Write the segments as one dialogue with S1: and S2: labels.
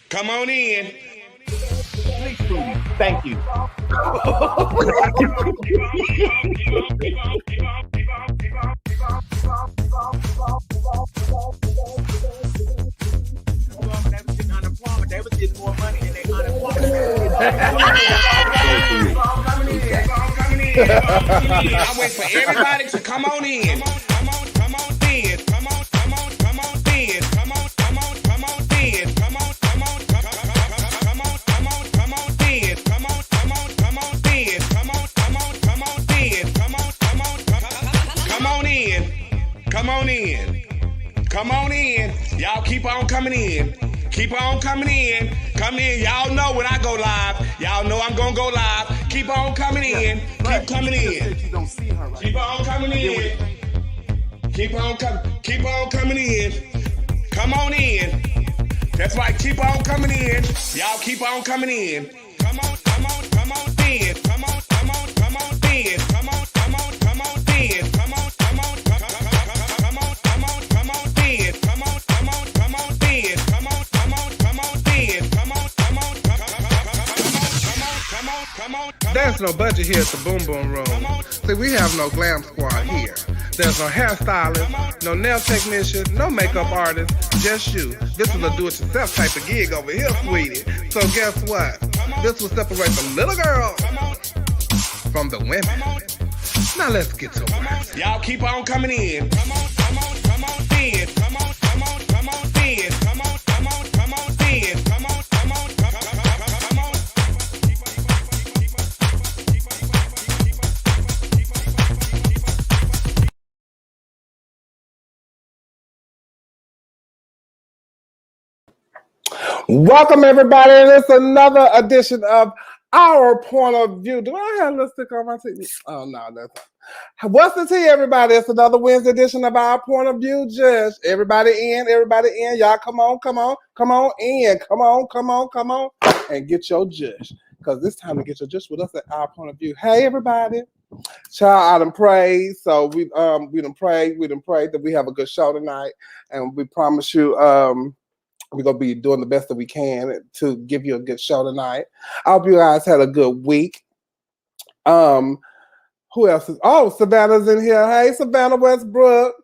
S1: Come on in.
S2: Please, Trudy. Thank you. They was getting more money than they unemployment.
S1: I wait for everybody to come on in. Come on in. Come on in. Come on in. Come on in. Come on in. Come on in. Y'all keep on coming in. Keep on coming in. Come in. Y'all know when I go live. Y'all know I'm gonna go live. Keep on coming in. Keep coming in. Keep on coming in. Keep on coming in. Come on in. That's right. Keep on coming in. Y'all keep on coming in. Come on in. Come on in. Come on in. Come on in. Come on in. Come on in. Come on in. Come on
S3: There's no budget here at the Boom Boom Room. See, we have no glam squad here. There's no hairstylist, no nail technician, no makeup artist, just you. This is a do-it-yourself type of gig over here, sweetie. So guess what? This will separate the little girl from the women. Now let's get to it.
S1: Y'all keep on coming in. Come on in. Come on in. Come on in. Come on.
S3: Welcome, everybody. It's another edition of Our Point of View. Do I have lipstick on my teeth? Oh, no, that's not. What's the tea, everybody? It's another Wednesday edition of Our Point of View. Just everybody in. Y'all come on in. Come on, and get your judge. Because it's time to get your judge with us at Our Point of View. Hey, everybody. Child, I done prayed. So we done prayed that we have a good show tonight. And we promise you, we're going to be doing the best that we can to give you a good show tonight. I hope you guys had a good week. Who else is? Oh, Savannah's in here. Hey, Savannah Westbrook.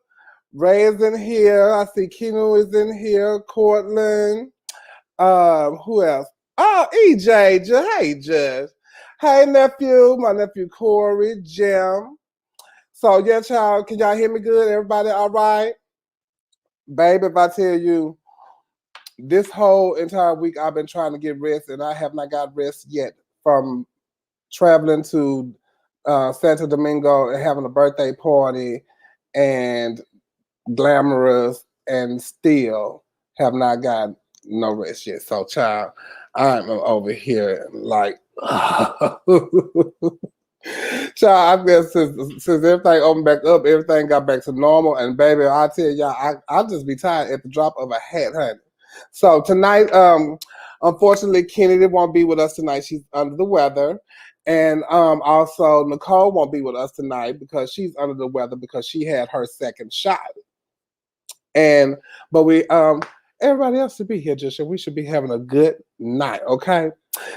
S3: Ray is in here. I see Kenu is in here. Cortland. Who else? Oh, EJ. Hey, Judge. Hey, nephew. My nephew Corey. Jim. So, yeah, child. Can y'all hear me good? Everybody all right? Baby, if I tell you, this whole entire week I've been trying to get rest, and I have not got rest yet from traveling to Santo Domingo and having a birthday party and glamorous, and still have not got no rest yet. So, child, I'm over here like, child, I guess since everything opened back up, everything got back to normal, and baby, I tell y'all, I'll just be tired at the drop of a hat, honey. So tonight, unfortunately, Kennedy won't be with us tonight. She's under the weather. And also, Necole won't be with us tonight because she's under the weather because she had her second shot. But we everybody else should be here, just we should be having a good night, okay?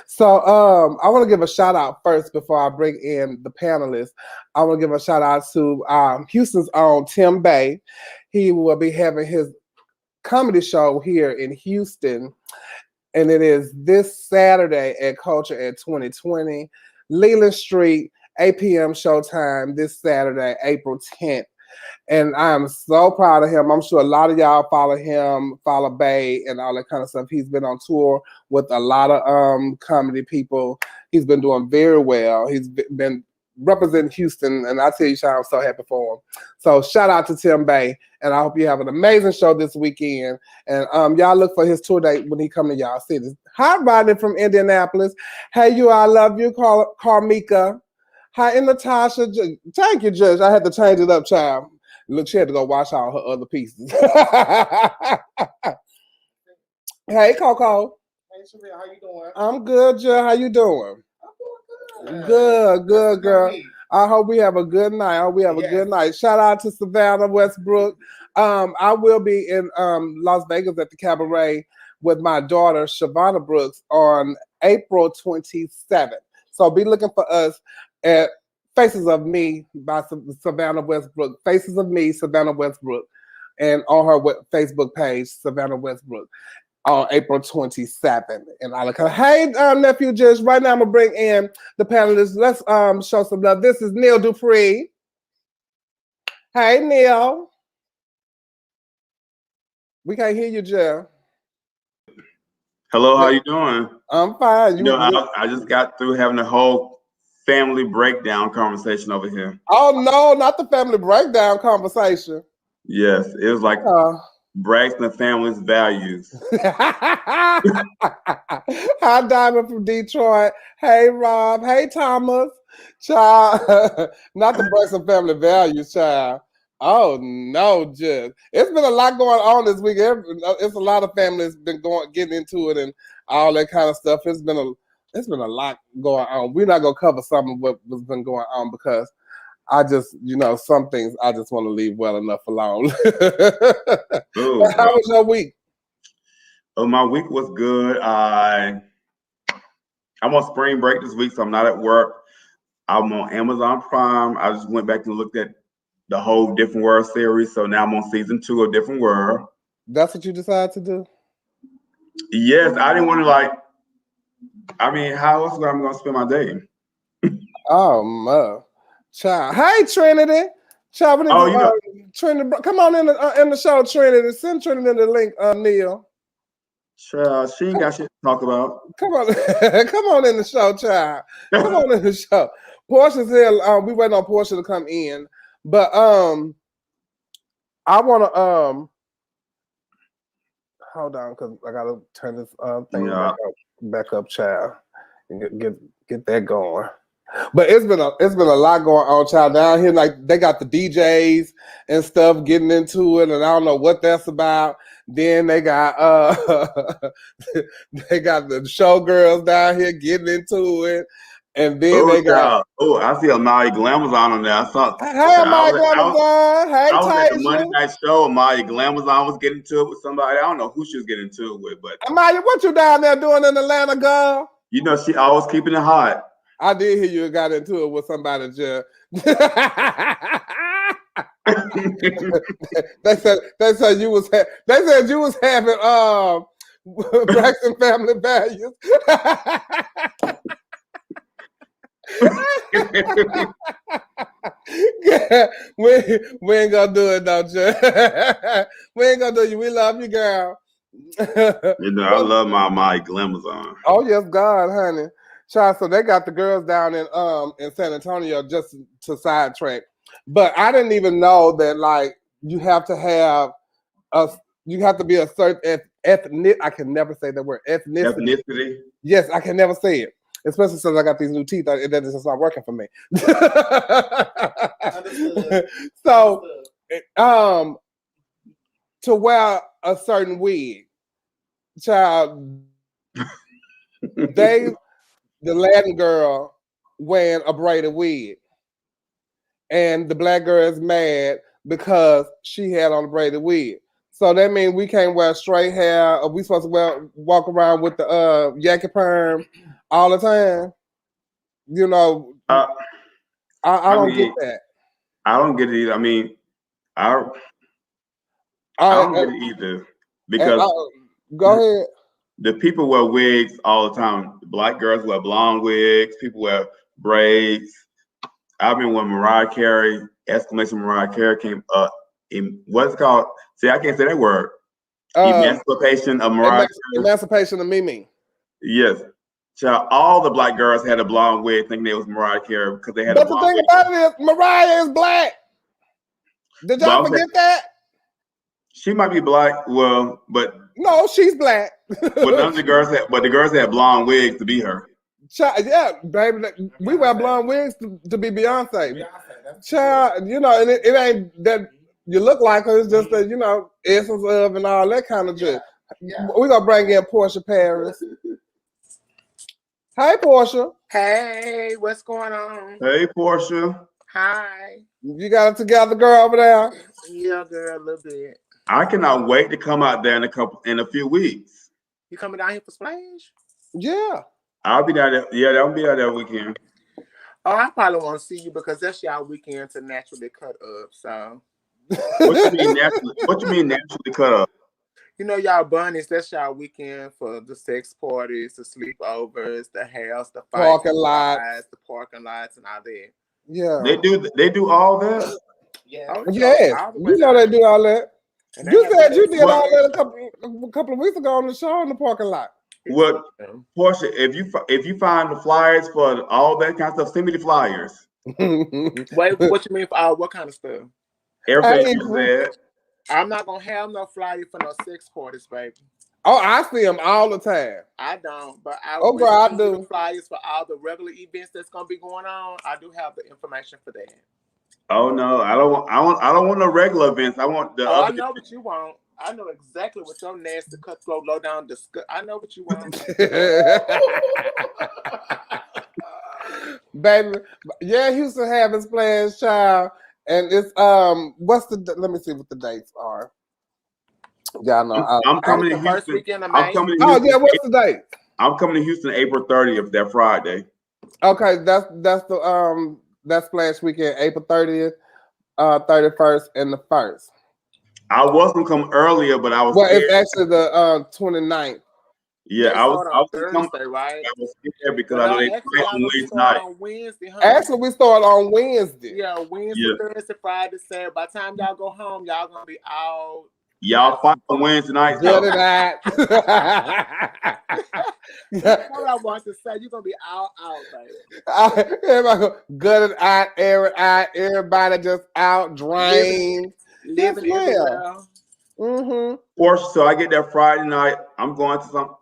S3: So I want to give a shout out first before I bring in the panelists. I want to give a shout out to Houston's own Tim Bay. He will be having his comedy show here in Houston, and it is this Saturday at Culture at 2020 Leland Street, 8 p.m. showtime this Saturday, April 10th. And I am so proud of him. I'm sure a lot of y'all follow him, follow Bay and all that kind of stuff. He's been on tour with a lot of comedy people. He's been doing very well. He's been representing Houston, and I tell you, Sean, I'm so happy for him. So shout out to Tim Bay, and I hope you have an amazing show this weekend. And y'all look for his tour date when he come to y'all cities. Hi, Rodney from Indianapolis. Hey, you, I love you, Carmika. Hi, and Natasha. Thank you, Judge. I had to change it up, child. Look, she had to go wash all her other pieces. Hey, Coco.
S4: Hey, Chevelle, how you doing?
S3: I'm good, Judge. How you doing? Good, girl. I hope we have a good night. I hope we have a good night. Shout out to Savannah Westbrook. I will be in Las Vegas at the Cabaret with my daughter, Chevelle Brooks, on April 27th. So be looking for us at Faces of Me by Savannah Westbrook. Faces of Me, Savannah Westbrook. And on her Facebook page, Savannah Westbrook, on April 27th. And I look, hey, nephew, just right now I'm going to bring in the panelists. Let's show some love. This is Necole Dupree. Hey, Neil. We can't hear you, Jeff.
S4: Hello, how you doing?
S3: I'm fine.
S4: I just got through having a whole family breakdown conversation over here.
S3: Oh, no, not the family breakdown conversation.
S4: Yes, it was like Braxton the family's values.
S3: Hi, Diamond from Detroit. Hey, Rob. Hey, Thomas. Child, not the Braxton family values, child. Oh no, just it's been a lot going on this week. It's a lot of families been getting into it and all that kind of stuff. It's been a lot going on. We're not gonna cover some of what's been going on because I just, some things I just want to leave well enough alone.
S4: Ooh,
S3: how was your week?
S4: Oh, my week was good. I'm on spring break this week, so I'm not at work. I'm on Amazon Prime. I just went back and looked at the whole Different World series, so now I'm on season 2 of Different World.
S3: That's what you decided to do?
S4: Yes, I didn't want to how else am I going to spend my day?
S3: Oh, man. Child. Hey, Trinity. Child, Trinity, come on in the show, Trinity. Send Trinity the link, Neil.
S4: Child, she ain't got shit to talk about.
S3: Come on, come on in the show, child. Come on in the show. Portia's here. We waiting on Portia to come in, but I want to hold on because I gotta turn this thing back up, child, and get that going. But it's been a lot going on, child. Down here, like they got the DJs and stuff getting into it, and I don't know what that's about. Then they got the showgirls down here getting into it, and then they got
S4: I see Amaya Glamazon on there. I saw.
S3: Hey, Amaya Glamazon. Hey,
S4: I was at the Monday night show. Amaya Glamazon was getting into it with somebody. I don't know who she was getting into it with, but
S3: Amaya, what you down there doing in Atlanta, girl?
S4: She always keeping it hot.
S3: I did hear you got into it with somebody, Jeff. They said you was having Braxton family values. we ain't gonna do it, though, Jeff. We ain't gonna do you. We love you, girl.
S4: I love my Glamazon.
S3: Oh yes, God, honey. Child, so they got the girls down in San Antonio, just to sidetrack. But I didn't even know that like you have to be a certain ethnic. I can never say that word, ethnicity. Yes, I can never say it, especially since I got these new teeth. It just not working for me. So, to wear a certain wig, child, the Latin girl wearing a braided wig, and the black girl is mad because she had on a braided wig. So that means we can't wear straight hair, or we supposed to walk around with the Yankee perm all the time. I don't get that.
S4: I don't get it either. I don't get it either because
S3: go ahead.
S4: The people wear wigs all the time. Black girls wear blonde wigs. People wear braids. I remember when Mariah Carey came up in what's it called? See, I can't say that word. Emancipation of Mariah Carey.
S3: Emancipation of Mimi.
S4: Yes. Child, all the black girls had a blonde wig thinking they was Mariah Carey because they had
S3: a blonde wig. But the thing about it is, Mariah is black. Did y'all forget that?
S4: She might be black, but
S3: no, she's black.
S4: But none of the girls had blonde wigs to be her.
S3: Child, yeah, baby, we wear blonde wigs to be Beyonce. Child, and it ain't that you look like her. It's just that essence of and all that kind of shit. Yeah. We're gonna bring in Porsche Paris. Hey, Porsche.
S5: Hey, what's going on?
S4: Hey, Porsche.
S5: Hi.
S3: You got it together, girl, over there?
S5: Yeah, girl, a little bit.
S4: I cannot wait to come out there in a few weeks.
S5: You coming down here for Splash?
S3: Yeah.
S4: I'll be down there. Yeah, I'll be out that weekend.
S5: Oh, I probably want to see you because that's y'all weekend to naturally cut up. So.
S4: What you mean naturally? What you mean naturally cut up?
S5: You know, y'all bunnies, that's y'all weekend for the sex parties, the sleepovers, the house, the fights,
S3: Parking lots,
S5: the parking lots, and all that.
S3: Yeah.
S4: They do all that?
S5: Yeah.
S3: Oh, yes. You know they do all that.
S5: And
S3: You said you did all that a couple of weeks ago on the show in the parking lot.
S4: What, Porsche, if you find the flyers for all that kind of stuff, send me the flyers.
S5: Wait, what you mean for what kind of stuff?
S4: Everything you said.
S5: I'm not gonna have no flyer for no sex parties, baby.
S3: Oh, I see them all the time.
S5: I don't, but I
S3: do.
S5: Flyers for all the regular events that's gonna be going on. I do have the information for that.
S4: Oh no, I don't want no regular events. I want the other.
S5: I know what you want. I know exactly what your nasty cutthroat low down disgust. I know what you want.
S3: Baby, yeah, Houston having plans, child. And it's let me see what the dates are. Y'all know
S4: I'm coming to
S5: first
S4: Houston.
S5: weekend of May.
S4: I'm coming to Houston.
S3: Oh yeah, what's the date?
S4: I'm coming to Houston April 30th, that Friday.
S3: Okay, that's the that's Splash weekend, April 30th, 31st, and the 1st.
S4: I was gonna come earlier, but I was
S3: scared.
S4: It's
S3: actually the 29th.
S4: Yeah, I was
S5: Thursday, right?
S4: I was scared because I know they play on Wednesday
S5: night.
S4: On
S5: Wednesday, huh?
S3: Actually, we start on Wednesday.
S5: Yeah, Wednesday, Thursday, Friday, Saturday. By the time y'all go home, y'all gonna be out.
S4: Y'all fight on Wednesday night.
S3: Good at that.
S5: That's what I want to say. You're gonna be out, baby.
S3: Everybody go, good at everybody just out, drained.
S5: Living everywhere.
S4: Porsche, so I get there Friday night. I'm going to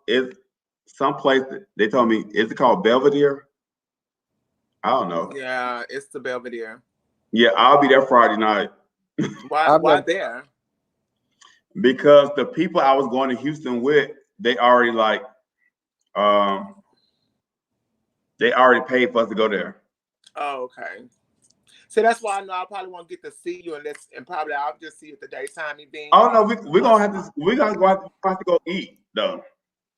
S4: some place that they told me, is it called Belvedere? I don't know.
S5: Yeah, it's the Belvedere.
S4: Yeah, I'll be there Friday night.
S5: Why there?
S4: Because the people I was going to Houston with, they already paid for us to go there.
S5: Oh, okay. So that's why I know I probably won't get to see you and probably I'll just see you at the daytime event.
S4: Oh no, we're gonna have to go eat though.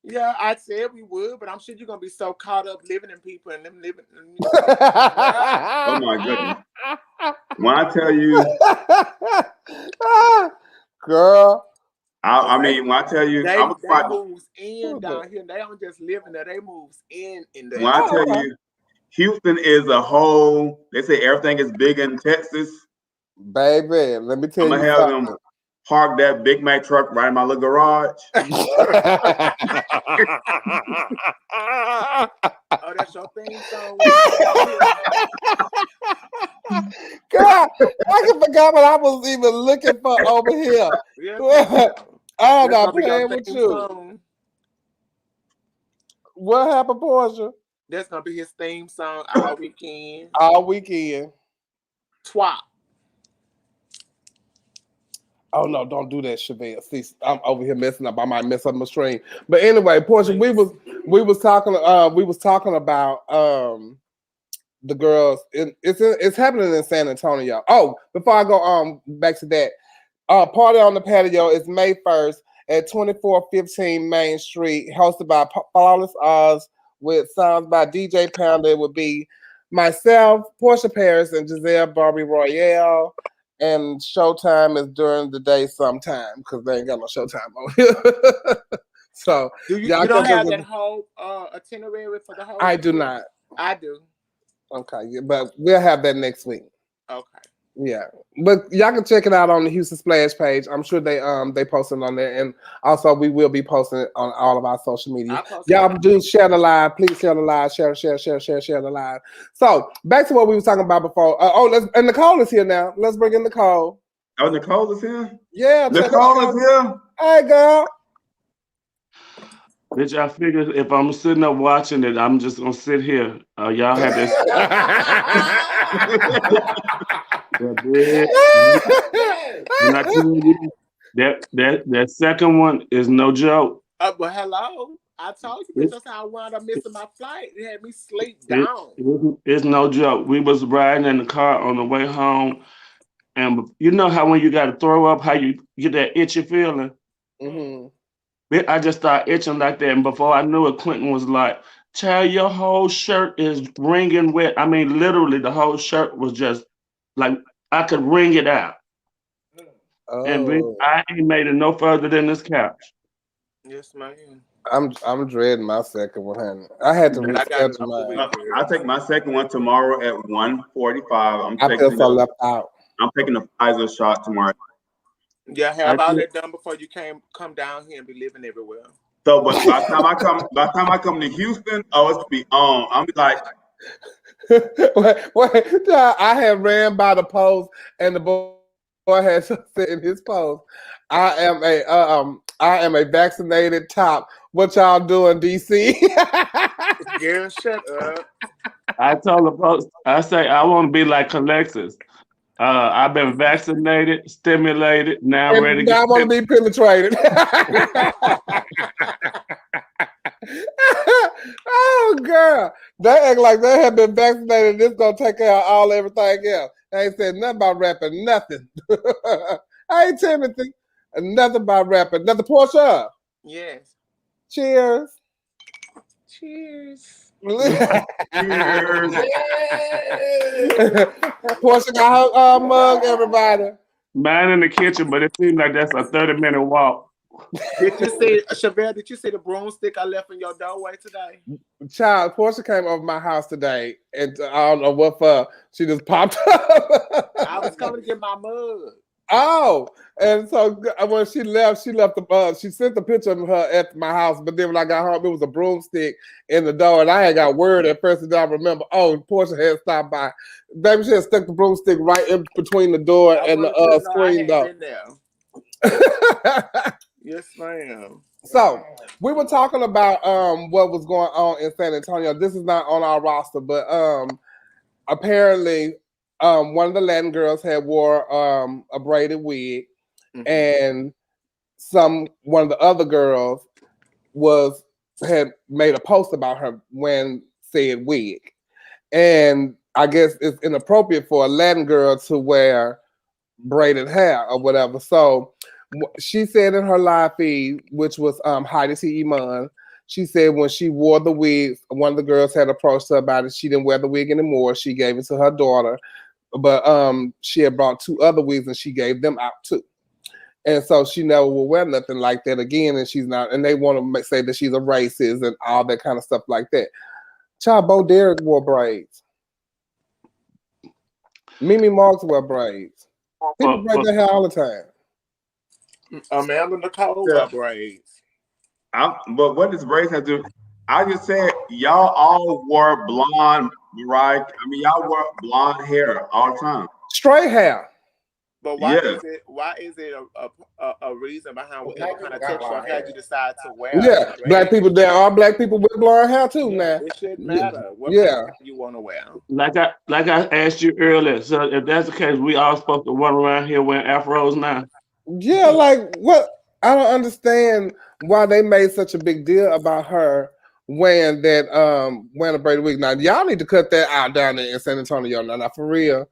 S5: Yeah, I said we would, but I'm sure you're gonna be so caught up living in people and them living.
S4: Oh my goodness! When I tell you,
S3: girl.
S4: I mean, when I tell you,
S5: they moves in down here. They don't just live in there; they moves in there.
S4: When I tell you, Houston is a whole. They say everything is big in Texas.
S3: Baby, let me tell you.
S4: I'm gonna have them park that Big Mac truck right in my little garage.
S5: Oh, that's your theme song.
S3: God, I can forgot what I was even looking for over here. I'm not playing with you. Song. What happened, Porsche?
S5: That's gonna be his theme song all weekend.
S3: All weekend.
S5: Twat.
S3: Oh no, don't do that, Chevelle. See, I'm over here messing up. I might mess up my stream. But anyway, Porsche, we was talking about the girls. It's happening in San Antonio. Oh, before I go back to that, Party on the Patio is May 1st at 2415 Main Street, hosted by Flawless Oz with sounds by DJ Pounder. It would be myself, Porsche Paris, and Giselle Barbie Royale. And showtime is during the day sometime because they ain't got no showtime on here. So
S5: you don't have that whole itinerary for the whole?
S3: I do not.
S5: I do.
S3: Okay, yeah, but we'll have that next week. Okay. Yeah, but y'all can check it out on the Houston Splash page. I'm sure they posted on there, and also we will be posting it on all of our social media. Y'all do share the live, please share the live, share the live. So back to what we were talking about before. And Necole is here now. Let's bring in Necole.
S4: Oh, Necole is here.
S3: Yeah,
S4: Necole is here.
S3: Hey, girl.
S6: Bitch, I figured if I'm sitting up watching it, I'm just gonna sit here. Y'all have this. And I tell you, that second one is no joke.
S5: Well, hello. I told you that's how I wound up missing my flight. It had me sleep down.
S6: It's no joke. We was riding in the car on the way home, and you know how when you got to throw up, how you get that itchy feeling.
S3: Mm-hmm.
S6: I just started itching like that. And before I knew it, Clinton was like, child, your whole shirt is wringing wet. I mean, literally, the whole shirt was just like, I could wring it out. And I ain't made it no further than this couch.
S5: Yes, ma'am.
S3: I'm dreading my second one, honey. I had to reschedule mine.
S4: I'll take my second one tomorrow at 1:45.
S3: I feel so left out.
S4: I'm taking the Pfizer shot tomorrow.
S5: Yeah, have all that done before you come down here and be living everywhere.
S4: So, but by the time I come to Houston, oh, it's be on. I'm like,
S3: wait, I had ran by the post, and the boy had said in his post, I am a vaccinated top. What y'all doing, DC?
S5: Girl, shut up.
S6: I told the post, I say I want to be like Alexis. I've been vaccinated, stimulated, now I'm ready to
S3: I want to be penetrated. Oh, girl. They act like they have been vaccinated. This going to take care of everything else. They ain't said nothing about rapping, nothing. Hey, Timothy. Nothing about rapping. Nothing. Porsche.
S5: Yes.
S3: Cheers.
S5: Cheers.
S4: cheers.
S3: Porsche got her mug, everybody.
S6: Mine in the kitchen, but it seems like that's a 30-minute walk.
S5: Did you see, Chevelle, did you see the broomstick I left in your doorway today?
S3: Child, Porsche came over my house today, and I don't know what for. She just popped up.
S5: I was coming to get my mug.
S3: Oh, and so when she left the she sent the picture of her at my house, but then when I got home, it was a broomstick in the door, and I had got word at first, and I remember, Porsche had stopped by. Baby, she had stuck the broomstick right in between the door and the screen door.
S5: Yes, ma'am.
S3: So we were talking about what was going on in San Antonio. This is not on our roster, but apparently one of the Latin girls had wore a braided wig, and one of the other girls had made a post about her wearing said wig, and I guess it's inappropriate for a Latin girl to wear braided hair or whatever. So she said in her live feed, which was Heidi T. Iman, she said when she wore the wig, one of the girls had approached her about it. She didn't wear the wig anymore. She gave it to her daughter, but she had brought 2 other wigs and she gave them out too. And so she never will wear nothing like that again. And she's not, and they want to say that she's a racist and all that kind of stuff like that. Child, Bo Derek wore braids. Mimi Marks wear braids. People braid their hair all the time.
S5: Amanda Necole wear braids.
S4: But what does braids have to do? I just said y'all all wore blonde, right? I mean, y'all wore blonde hair all the time.
S3: Straight hair.
S5: But why is it a reason behind what kind of texture had you decide to wear?
S3: Yeah, black people. There are black people with blonde hair too. Now
S5: it shouldn't matter. What you want to wear?
S6: Like I asked you earlier. So if that's the case, we all supposed to run around here wearing afros now.
S3: Yeah, like what? I don't understand why they made such a big deal about her wearing a braided wig. Now y'all need to cut that out down there in San Antonio. Now for real.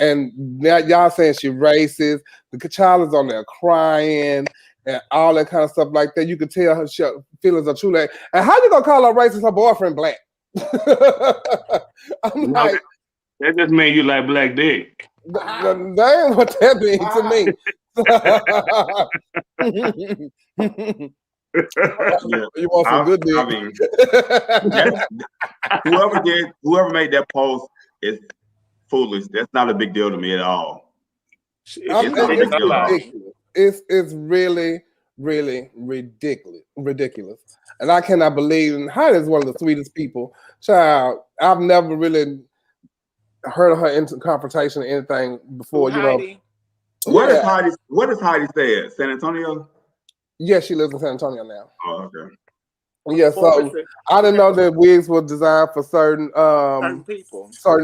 S3: And now y'all saying she racist. The child is on there crying and all that kind of stuff like that. You could tell her feelings are true. And how you gonna call her racist? Her boyfriend black. I'm like,
S6: that just means you like black dick.
S3: That ain't what that means to me. You want some good dick?
S4: I mean, whoever made that post is foolish. That's not a big deal to me at all.
S3: It's really, really ridiculous. And I cannot believe, and Heidi is one of the sweetest people. Child, I've never really heard of her into confrontation or anything before.
S5: Heidi.
S4: What does Heidi say at San Antonio?
S3: Yeah, she lives in San Antonio now.
S4: Oh, okay.
S3: Yeah, so I didn't know that wigs were designed for certain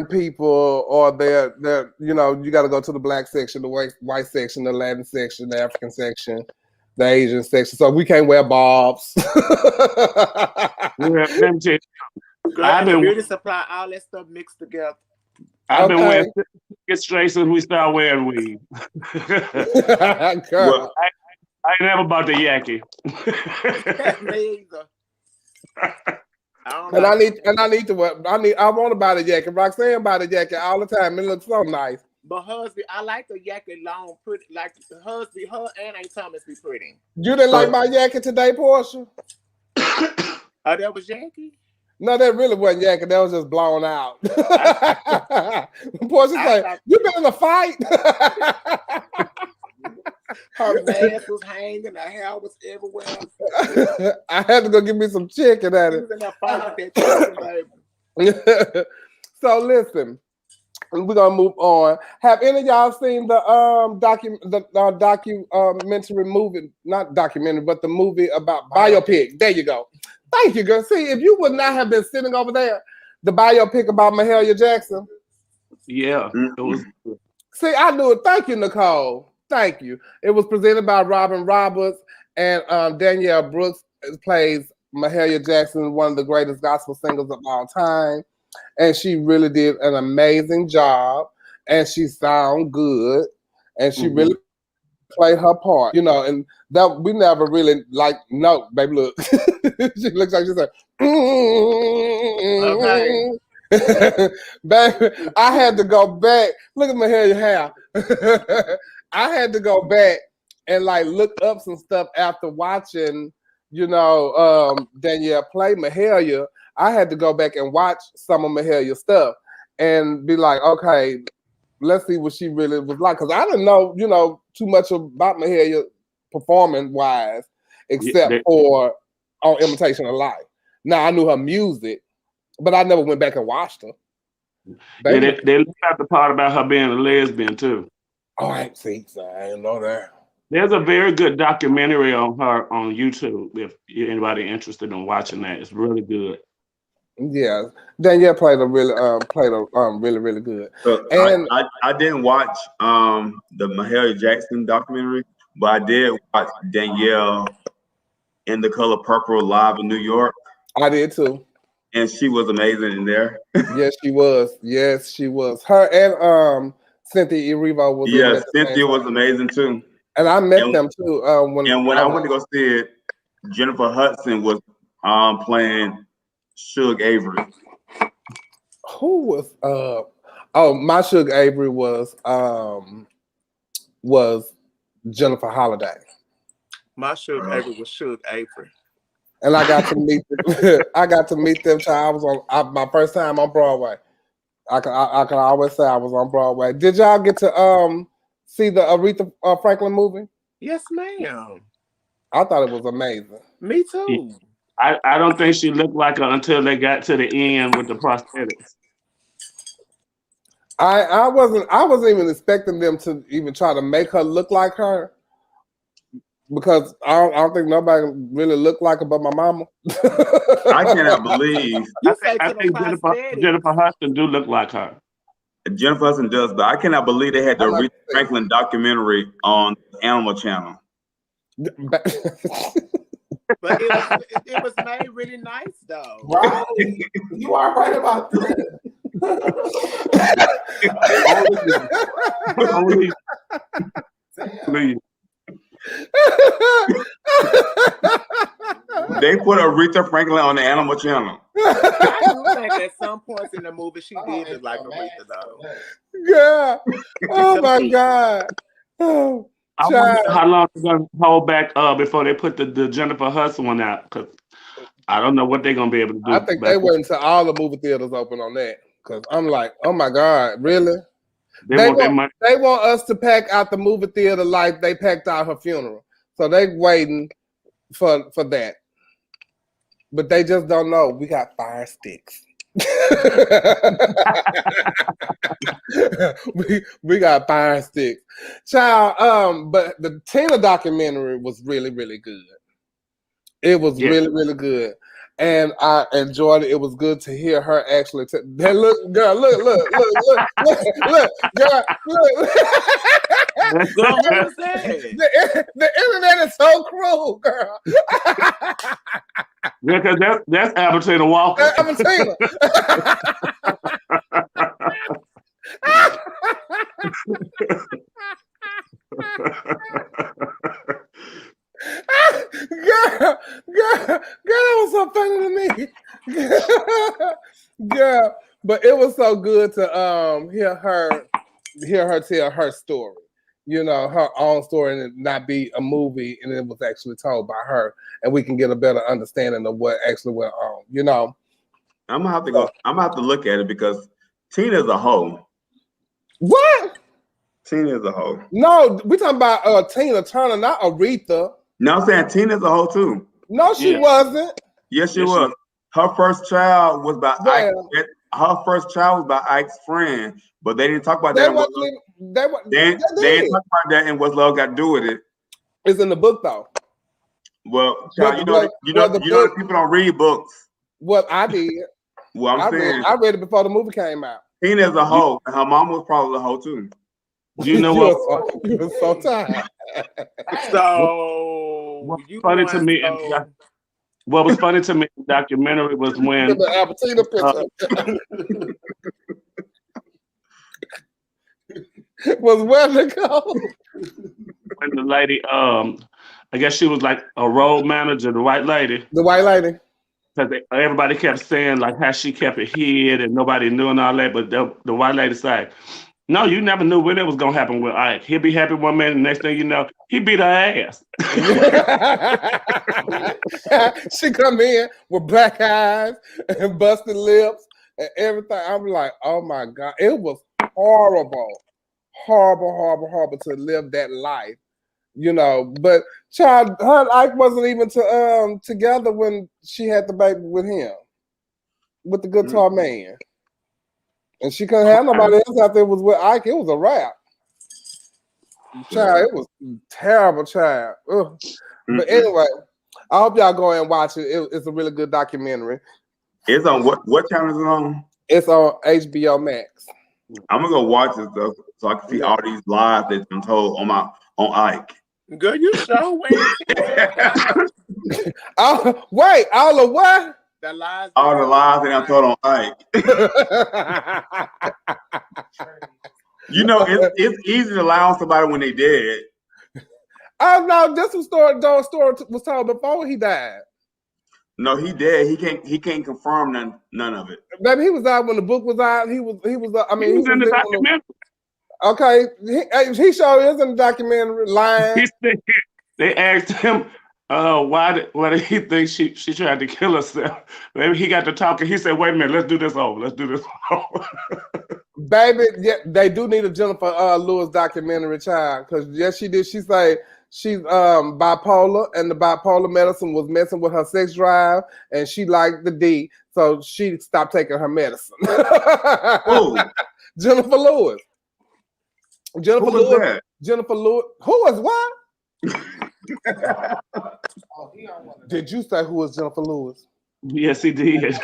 S3: people, or they're you got to go to the black section, the white section, the Latin section, the African section, the Asian section. So we can't wear bobs.
S5: I've been beauty supply, all that stuff mixed together.
S6: I've been wearing it straight since we started wearing weed. I ain't never bought the Yaki.
S5: Me either. I don't
S3: And
S5: know.
S3: I want to buy the jacket. Roxanne buy the jacket all the time. It looks so nice.
S5: But husband, I like the jacket long, pretty. Like the husband, her and Aunt Thomas be pretty.
S3: You didn't like my jacket today, Portia?
S5: Oh, that was Jackie?
S3: No, that really wasn't jacket. That was just blown out. Portia like, you been in a fight?
S5: Her mask was hanging, her hair was everywhere.
S3: I had to go get me some chicken at
S5: She
S3: it.
S5: was in that fight with that chicken, baby.
S3: So listen, we're gonna move on. Have any of y'all seen the documentary movie? Not documentary, but the movie about biopic. There you go. Thank you, girl. See, if you would not have been sitting over there, the biopic about Mahalia Jackson.
S6: Yeah, it was.
S3: See, I knew it. Thank you, Necole. Thank you. It was presented by Robin Roberts, and Danielle Brooks plays Mahalia Jackson, one of the greatest gospel singers of all time. And she really did an amazing job, and she sounded good, and she really played her part, and that we never really no, baby, look. She looks like she's like,
S5: Okay.
S3: baby, I had to go back. Look at Mahalia hair. I had to go back and look up some stuff after watching, Danielle play Mahalia. I had to go back and watch some of Mahalia's stuff and be like, okay, let's see what she really was like. Because I didn't know, too much about Mahalia performing wise, except for on Imitation of Life. Now I knew her music, but I never went back and watched her.
S6: Yeah, they left out the part about her being a lesbian too.
S3: Oh, I didn't know that.
S6: There's a very good documentary on her on YouTube. If anybody interested in watching that, it's really good.
S3: Yeah, Danielle played really good.
S4: So
S3: and
S4: I didn't watch the Mahalia Jackson documentary, but I did watch Danielle in The Color Purple live in New York.
S3: I did too.
S4: And she was amazing in there.
S3: Yes, she was. Yes, she was. Her and Cynthia Erivo was.
S4: Yeah, Cynthia was amazing too.
S3: And I met them too. When
S4: I went to go see it, Jennifer Hudson was playing Suge Avery.
S3: Who was my Suge Avery was Jennifer Holliday.
S5: My Suge Avery was Suge Avery.
S3: And I got to meet them. I got to meet them. I was on my first time on Broadway. I can always say I was on Broadway. Did y'all get to see the Aretha Franklin movie?
S5: Yes, ma'am.
S3: I thought it was amazing.
S5: Me too.
S6: I don't think she looked like her until they got to the end with the prosthetics.
S3: I wasn't even expecting them to even try to make her look like her. Because I don't think nobody really looked like her but my mama.
S4: I cannot believe.
S6: I think Jennifer Hudson do look like her.
S4: Jennifer Hudson does, but I cannot believe they had the Aretha Franklin documentary on Animal Channel.
S5: But it was made really nice though.
S3: Right. You are right about that.
S6: Please.
S4: They put Aretha Franklin on the Animal Channel.
S5: I do think at some points in the movie she did look like Aretha though.
S3: Yeah. Oh my God. Oh,
S6: I wonder how long they're gonna hold back before they put the Jennifer Hudson one out, because I don't know what they're gonna be able to do.
S3: I think they wait until all the movie theaters open on that. Because I'm like, oh my God, really? They want us to pack out the movie theater like they packed out her funeral. So they waiting for that. But they just don't know. We got fire sticks. we got fire sticks. Child, but the Tina documentary was really, really good. It was really, really good. And I enjoyed it. It was good to hear her actually. Look, girl, look, girl, look. The internet is so cruel, girl.
S6: Because that's Albertina Walker.
S3: Albertina. Yeah, but it was so good to hear her tell her story. You know, her own story, and it not be a movie, and it was actually told by her, and we can get a better understanding of what actually went on. You know,
S4: I'm gonna have to go. I'm gonna have to look at it because Tina's a hoe.
S3: what?
S4: Tina's a hoe.
S3: No, we talking about Tina Turner, not Aretha.
S4: No, I'm saying Tina's a hoe too.
S3: No, she wasn't.
S4: Yes, she was. Her first child was by Ike.
S3: Well,
S4: Her first child was by Ike's friend, but they didn't talk about
S3: they
S4: that.
S3: wasn't even,
S4: They didn't talk about that and what's love got to do with it.
S3: It's in the book though.
S4: Well, child, you know that people don't read books.
S3: What I did.
S4: Well,
S3: I read it before the movie came out.
S4: Tina's a hoe, and her mom was probably a hoe too.
S6: You know what?
S3: You were so tired.
S5: So
S6: what was funny to me in the documentary was when
S3: the Albertina picture was where Necole.
S6: When the lady, I guess she was like a road manager, the white lady.
S3: The white lady.
S6: Because everybody kept saying like how she kept it hid and nobody knew and all that, but the white lady said, "No, you never knew when it was gonna happen with Ike. He'll be happy one minute, the next thing you know, he beat her ass."
S3: She come in with black eyes and busted lips and everything. I'm like, oh my God, it was horrible to live that life, you know. But child, her and Ike wasn't even together when she had the baby with him, with the guitar man. And she couldn't have nobody else out there was with Ike. It was a wrap. Child, it was terrible, child. Ugh. But anyway, I hope y'all go and watch it. It's a really good documentary.
S4: It's on what channel is it on?
S3: It's on HBO Max.
S4: I'm gonna go watch it though, so I can see all these lies that's been told on Ike.
S5: Good, you show
S3: wait, all of what?
S4: All the lies that I'm told on Ike. You know, it's easy to lie on somebody when they dead.
S3: Oh no, this was story was told before he died.
S4: No, he dead. He can't confirm none of it.
S3: Baby, he was out when the book was out. He was. I mean,
S6: he was in the documentary.
S3: Okay, he sure is in the documentary. Lying.
S6: They asked him, why did he think she tried to kill herself? Maybe he got to talking. He said, "Wait a minute, let's do this over.
S3: Baby, yeah, they do need a Jennifer Lewis documentary, child. Because yes, she did. She say she's bipolar, and the bipolar medicine was messing with her sex drive, and she liked the D, so she stopped taking her medicine. Jennifer Lewis. Jennifer Lewis. Jennifer Lewis. Who was what? Did you say who was Jennifer Lewis?
S6: Yes, he did.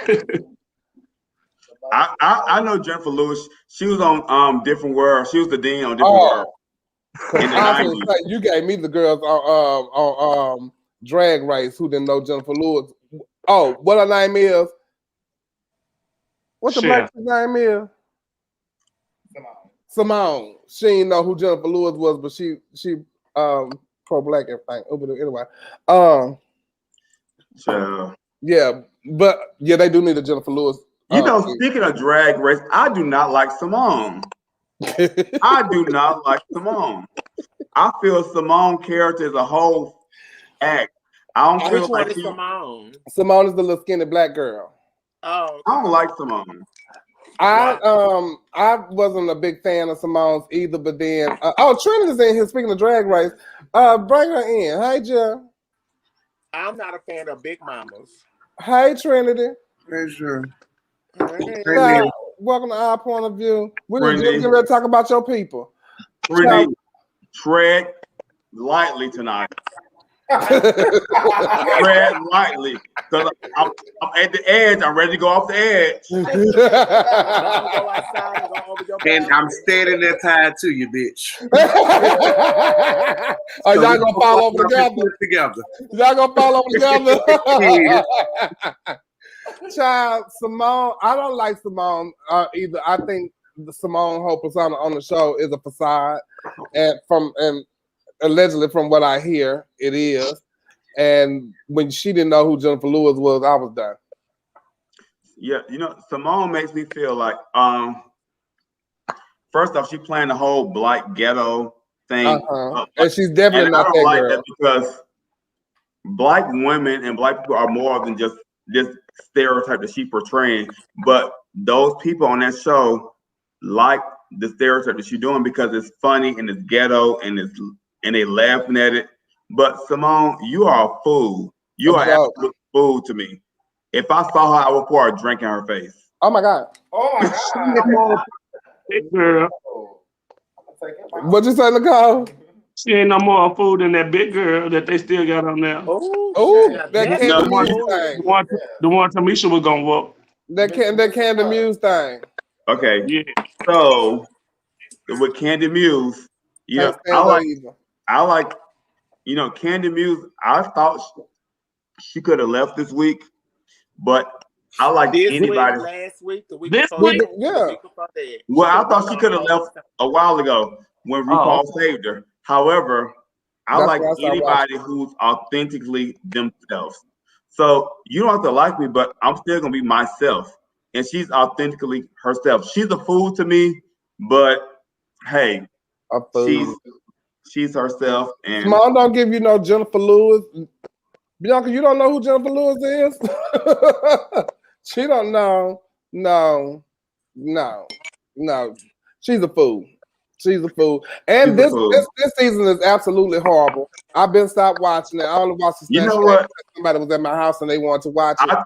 S4: I know Jennifer Lewis. She was on Different World. She was the dean on Different World. In the 90s.
S3: You gave me the girls on Drag Race who didn't know Jennifer Lewis. Oh, what her name is? What the black name is? Simone. She didn't know who Jennifer Lewis was, but she pro-black everything. Anyway, yeah, but yeah, they do need a Jennifer Lewis.
S4: You know, speaking of Drag Race, I do not like Simone. I do not like Simone. I feel Simone character is a whole act. I don't feel like
S5: Simone.
S3: Simone is the little skinny black girl.
S5: Oh, okay.
S4: I don't like Simone.
S3: I wasn't a big fan of Simone's either, but then Trinity's in here. Speaking of Drag Race, bring her in. Hey, Jill.
S5: I'm not a fan of Big Mamas.
S3: Hey, Trinity.
S7: Hey, sure.
S3: Hey. Welcome to Our Point of View. We're just getting ready to talk about your people.
S4: Trinity, tread lightly tonight. Tread lightly, because I'm at the edge. I'm ready to go off the edge.
S7: And I'm standing there tied to you, bitch.
S3: Oh, y'all gonna fall over together? Y'all gonna fall over together? Child, Simone, I don't like Simone either. I think the Simone whole persona on the show is a facade, and allegedly from what I hear, it is. And when she didn't know who Jennifer Lewis was, I was done.
S4: Yeah, Simone makes me feel like first off, she playing the whole black ghetto thing.
S3: And she's definitely
S4: and
S3: not
S4: I don't
S3: that
S4: like
S3: girl.
S4: that because black women and black people are more than just this stereotype that she's portraying. But those people on that show like the stereotype that she's doing because it's funny and it's ghetto and they laughing at it. But Simone, you are a fool. You are an absolute fool to me. If I saw her, I would pour a drink in her face.
S3: Oh my God.
S6: Big girl.
S3: What'd you say, Nicole?
S6: She ain't no more fool than that big girl that they still got on there.
S3: Oh, that Candy Muse thing.
S6: The one Tamisha was gonna whoop.
S3: That Candy Muse thing.
S4: Okay.
S6: Yeah.
S4: So with Candy Muse, I like Candy Muse. I thought she could have left this week, but I like anybody.
S5: Last week, the week
S6: this
S5: before,
S6: week,
S5: yeah.
S4: Well, I thought she could have left a while ago when RuPaul saved her. However, I like anybody who's authentically themselves. So you don't have to like me, but I'm still gonna be myself. And she's authentically herself. She's a fool to me, but hey, she's herself. And
S3: Small don't give you no Jennifer Lewis. Bianca, you don't know who Jennifer Lewis is? She don't know. No. She's a fool. She's a fool. And this season is absolutely horrible. I've been stopped watching it. I only watched the
S4: you know what?
S3: Somebody was at my house and they wanted to watch it.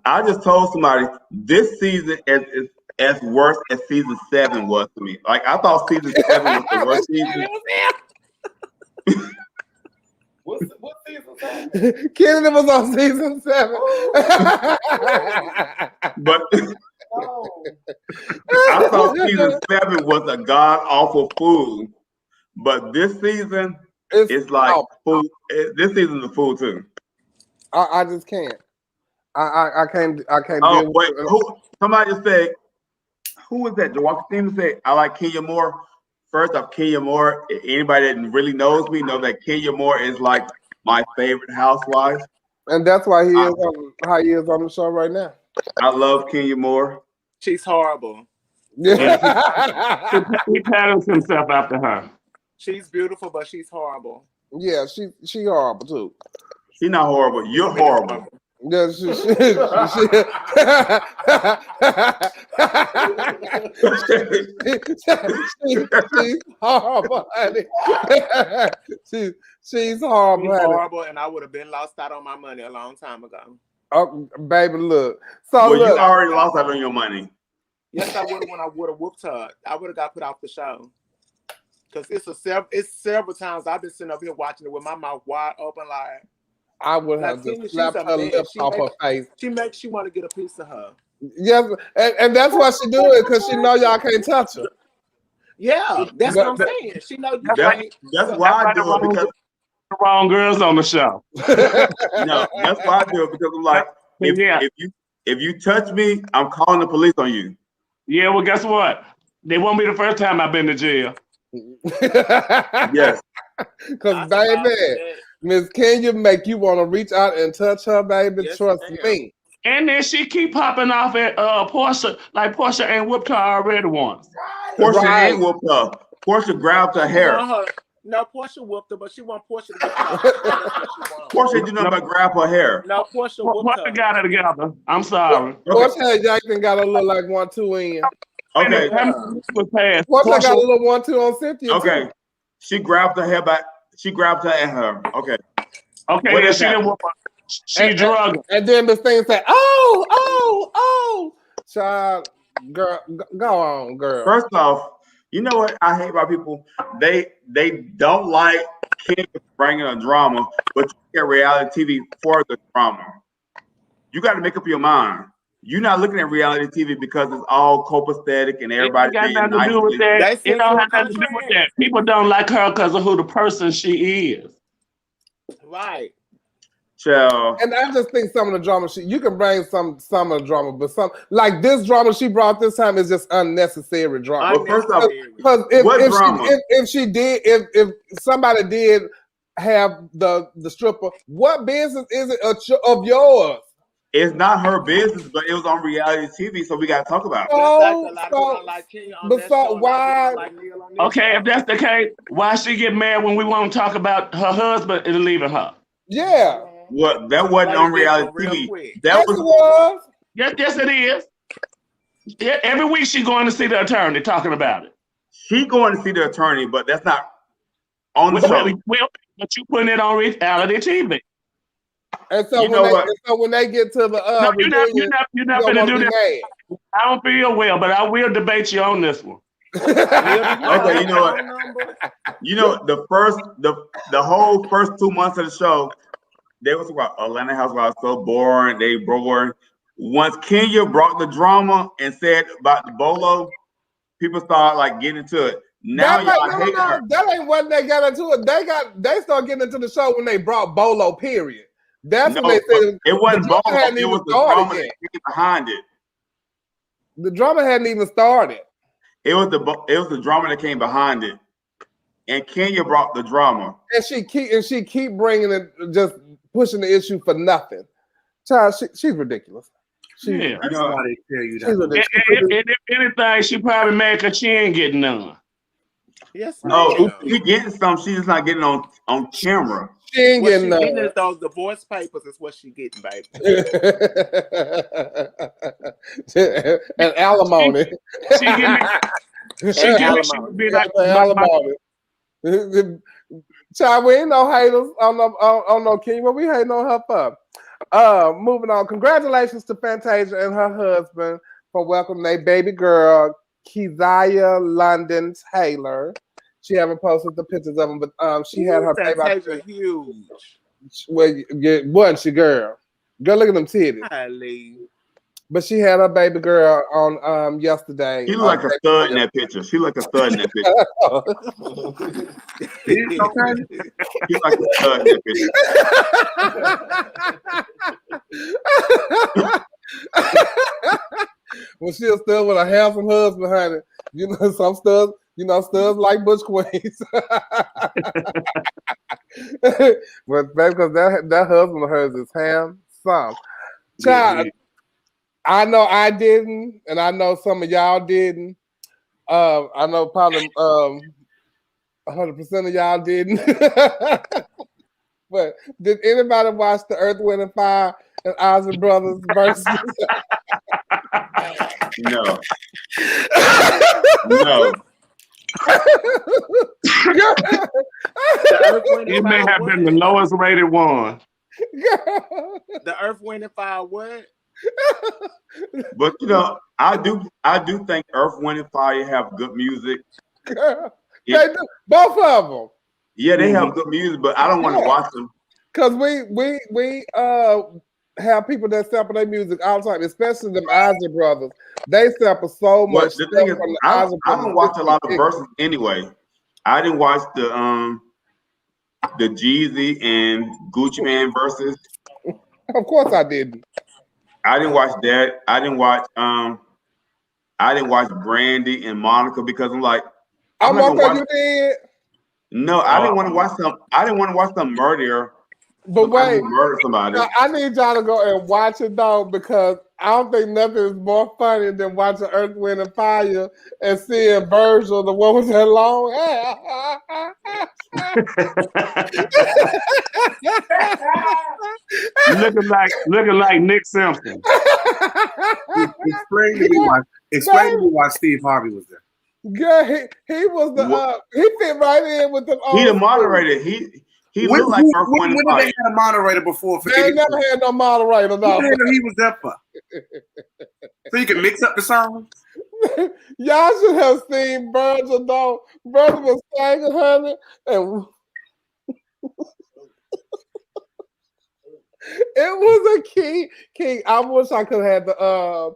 S4: I just told somebody this season is as worse as season 7 was to me. Like I thought season 7 was the worst season.
S5: What season 7?
S3: Kennedy was on season 7.
S4: But I thought season 7 was a god awful fool. But this season is like fool. This season is a fool too.
S3: I just can't. I can't
S4: Oh
S3: deal
S4: wait,
S3: with
S4: who? Somebody said, who was that? Walker Stevens said, I like Kenya Moore. First off, Kenya Moore. Anybody that really knows me know that Kenya Moore is like my favorite housewife.
S3: And that's why he is how he is on the show right now.
S4: I love Kenya Moore.
S5: She's horrible.
S3: Yeah.
S6: He patterns himself after her.
S5: She's beautiful, but she's horrible.
S3: Yeah, she horrible too.
S4: She's not horrible. You're horrible.
S3: Yeah, she's horrible, honey. She's horrible, honey.
S5: Horrible, and I would have been lost out on my money a long time ago.
S3: Oh, baby, look. So
S4: well,
S3: look.
S4: You already lost out on your money.
S5: Yes, I would have when I would have whooped her. I would have got put off the show. Because it's several times I've been sitting up here watching it with my mouth wide open like
S3: I would have just slapped her lips off her face.
S5: She makes you want to get a piece of her.
S3: Yes, and that's why she do it, because she know y'all can't touch her.
S5: Yeah, that's what I'm saying. She know you can't.
S4: That's why I do it, because
S6: the wrong girls on the show.
S4: No, that's why I do it, because I'm like, if you touch me, I'm calling the police on you.
S6: Yeah, well, guess what? They won't be the first time I've been to jail.
S4: Yes.
S3: Because, baby, Miss Kenya make you want to reach out and touch her, baby. Yes, trust me.
S6: And then she keep popping off at Porsche, like Porsche ain't whooped her already once.
S4: Porsche ain't whooped her. Porsche grabbed her hair.
S5: No, Porsche whooped her, but she want Porsche to get her.
S4: Porsche do nothing but grab her hair.
S5: No, Porsche whooped her.
S6: Porsche got it together. I'm sorry.
S3: Porsche had Jackson got a little like 1-2 in.
S4: Okay.
S3: Porsche got a little 1-2 on Cynthia.
S4: Okay. Too. She grabbed her hair back. She grabbed her at her. Okay.
S6: Okay, then she didn't whoop her. She drugged her.
S3: And then this thing said, oh. Child, girl, go on, girl.
S4: First off, you know what I hate about people? They don't like kids bringing a drama, but you get reality TV for the drama. You got to make up your mind. You're not looking at reality TV because it's all copacetic and everybody being nice.
S6: It don't have nothing to do with that. People don't like her because of who the person she is.
S5: Right.
S4: Chill.
S3: And I just think some of the drama you can bring some of the drama, but some like this drama she brought this time is just unnecessary drama.
S4: Well, first off,
S3: because if somebody did have the stripper, what business is it of yours?
S4: It's not her business, but it was on reality TV, so we got to talk about it.
S5: Just like a lot of people don't like King on
S3: but
S5: that
S3: so
S5: show. A lot of
S3: why?
S5: people like Neil on this
S6: Okay,
S5: show.
S6: if that's the case, why she get mad when we want to talk about her husband and leaving her?
S3: Yeah,
S4: What that wasn't on reality TV. That
S3: yes,
S4: was
S3: it was.
S6: Yes, it is. Yeah, every week she going to see the attorney talking about it.
S4: she going to see the attorney, but that's not on the show.
S6: Well, but you putting it on reality TV.
S3: And so
S4: You know what?
S3: when they get to the
S6: No, you're not
S3: gonna
S6: going to do that. I don't feel well, but I will debate you on this one.
S4: Okay, you know what? You know the whole first 2 months of the show, they was about Atlanta Housewives so boring. They boring. Once Kenya brought the drama and said about the bolo, people started like getting into it. Now y'all hate her.
S3: That ain't when they got into it. They started getting into the show when they brought bolo. Period. That's when they said
S4: it wasn't bolo.
S3: Hadn't
S4: It was
S3: even
S4: the drama
S3: started
S4: that came behind it.
S3: The drama hadn't even started.
S4: It was the drama that came behind it, and Kenya brought the drama.
S3: And she keep bringing it, just pushing the issue for nothing. Child, she's ridiculous.
S6: Yeah.
S7: That's why they tell you that.
S6: And if anything, she probably mad because she ain't getting none.
S5: Yes,
S4: no, she getting some. She's just not getting on camera.
S3: She ain't getting none.
S5: Getting those divorce papers is what she getting, baby.
S3: And alimony.
S6: She be like
S3: alimony. Child, we ain't no haters on no King. What we hating on her for? Moving on. Congratulations to Fantasia and her husband for welcoming their baby girl, Keziah London Taylor. She haven't posted the pictures of them, but she had her baby.
S5: Fantasia huge.
S3: Well, wasn't she, girl? Girl, look at them titties. But she had her baby girl on yesterday.
S4: She looked like a stud in that picture. She looked like a stud in that picture. She looked like a stud in that picture.
S3: Well, she a stud with a handsome husband, honey. You know, some studs, studs like Butch Queens. But because that husband of hers is handsome. Child, I know I didn't, and I know some of y'all didn't. I know probably 100% of y'all didn't. But did anybody watch the Earth, Wind, and Fire and Ozzy Brothers versus?
S4: No. No.
S6: It may have been the lowest rated one.
S5: The Earth, Wind, and Fire what?
S4: But I do think Earth, Wind, and Fire have good music.
S3: They do. Both of them.
S4: Yeah, they have good music, but I don't want to watch them.
S3: Cause we have people that sample their music all the time, especially them Ozzy Brothers. They sample so much.
S4: The thing is, I don't watch a lot of verses anyway. I didn't watch the Jeezy and Gucci Man verses.
S3: Of course, I didn't.
S4: I didn't watch that. I didn't watch Brandy and Monica because I'm like,
S3: you did.
S4: No, I didn't want to watch some. I didn't want to watch some murder.
S3: But wait,
S4: murder somebody.
S3: I need y'all to go and watch it though, because I don't think nothing is more funny than watching Earth, Wind, and Fire and seeing Virgil, the one with that long hair.
S6: looking like Nick Simpson.
S7: Explain to me why Steve Harvey was there.
S3: Girl, he was he fit right in with them.
S4: He the moderator. He looked like Earth, Wind, and Fire.
S7: They had a moderator before.
S3: They never had no moderator. No.
S7: What the hell he was there for? So you can mix up the songs?
S3: Y'all should have seen Virgil though. Virgil was singing, honey, and it was a key. I wish I could have had the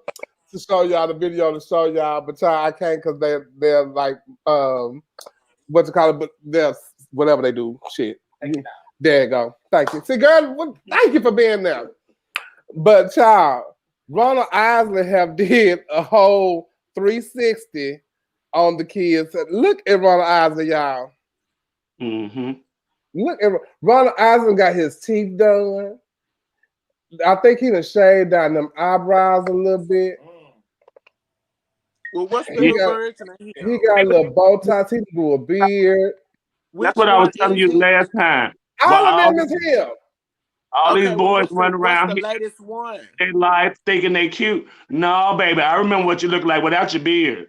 S3: to show y'all the video to show y'all, but I can't because they're like what you call it, but they're whatever they do. Shit. There you go. Thank you. See, girl, thank you for being there. But child, Ronald Isley have did a whole 360 on the kids. Look at Ronald Isley, y'all.
S6: Mm-hmm.
S3: Look at Ronald Isley got his teeth done. I think he done shaved down them eyebrows a little bit.
S5: Well, what's the
S3: He
S5: new
S3: got,
S5: version of him?
S3: he got a little bow ties. He grew a beard.
S5: Which
S6: That's what I was
S5: one
S6: telling
S5: is
S6: you
S5: he?
S6: last time.
S3: All
S6: But
S3: of them is him.
S6: all these
S5: Okay, well,
S6: boys run
S5: what's
S6: around
S5: the
S6: here
S5: latest one?
S6: in life thinking they cute. No, baby, I remember what you look like without your beard.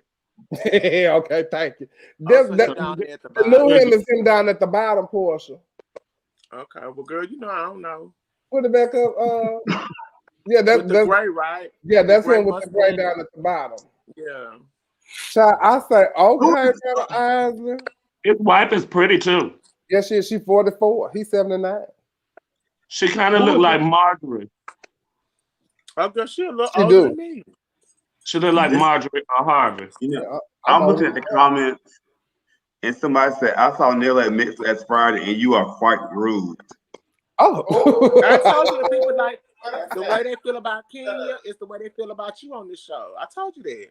S3: Okay, thank you.
S5: Also,
S3: The
S5: he down there at the
S3: new
S5: bottom.
S3: him is him down at the bottom portion.
S5: Okay, well, girl, you know I don't know.
S3: Put it back up. Yeah,
S5: With the gray, right?
S3: Yeah, that's
S5: gray
S3: him with the gray
S5: mustache.
S3: down at the bottom.
S5: Yeah.
S3: Child, I say, okay, Brother Isley.
S6: His wife is pretty too.
S3: Yeah, she 44. He's 79.
S6: She kind of look like Marjorie.
S5: Oh, girl, she a little
S3: She
S5: older
S3: do.
S5: than me.
S6: She look like Marjorie or Harvey.
S4: You know,
S3: Yeah,
S4: I'm looking at the comments, and somebody said, "I saw Neil at Mix last Friday, and you are quite rude."
S3: Oh,
S5: I told you the people like the way they feel about Kenya is the way they feel about you on this show. I told you that.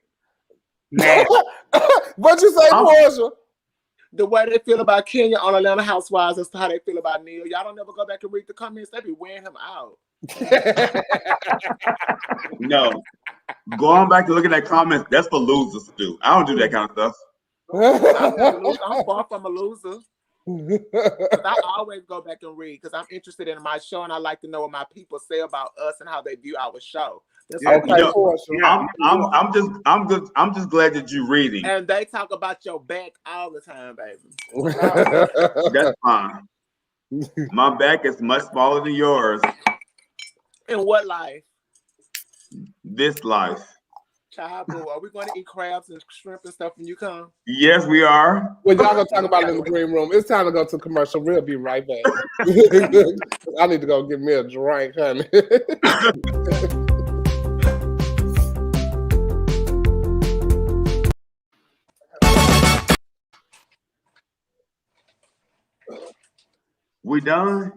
S3: What'd you say, Portia?
S5: The way they feel about Kenya on Atlanta Housewives, that's how they feel about Neil. Y'all don't never go back and read the comments. They be wearing him out.
S4: No, going back and looking at comments, that's for losers to do. I don't do that kind of stuff.
S5: I'm far from a loser. I always go back and read because I'm interested in my show and I like to know what my people say about us and how they view our show. That's
S4: I'm just glad that you're reading.
S5: And they talk about your back all the time, baby.
S4: That's fine. My back is much smaller than yours.
S5: In what life?
S4: This life.
S5: Child, boo, are we going to eat crabs and shrimp and stuff when you come?
S4: Yes, we are.
S3: Well, y'all gonna talk about it in the green room. It's time to go to commercial. We'll be right back. I need to go get me a drink, honey.
S4: We done?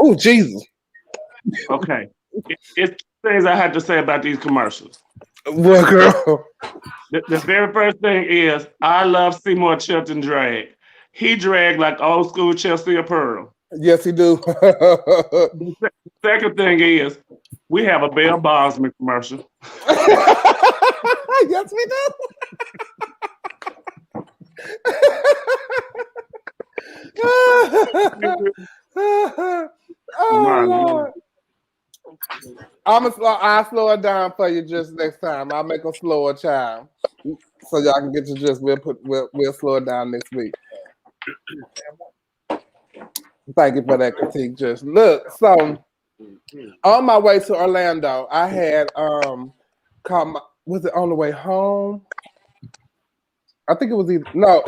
S3: Oh, Jesus.
S6: Okay. It's things I had to say about these commercials.
S3: What, girl?
S6: The very first thing is I love Seymour Chilton drag. He dragged like old school Chelsea Pearl.
S3: Yes, he do.
S6: The second thing is we have a Bell Bosman commercial.
S3: Yes, we do. Oh, Lord. I'll slow it down for you just next time. I'll make a slower child so y'all can get to just we'll slow it down next week. Thank you for that critique. Just look, so on my way to Orlando, I had was it on the way home? I think it was it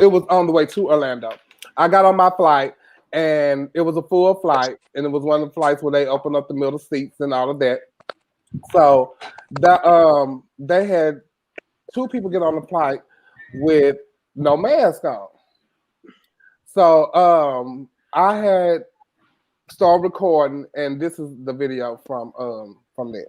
S3: was on the way to Orlando. I got on my flight and it was a full flight, and it was one of the flights where they opened up the middle seats and all of that. So they had two people get on the flight with no mask on. So I had started recording, and this is the video from that.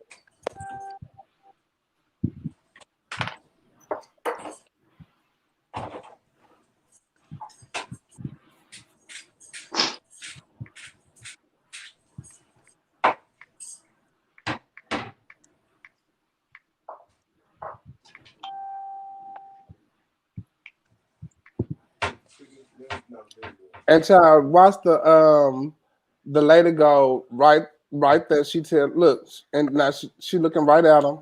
S3: And child, watch the lady go right there. She tell, look, and now she looking right at him.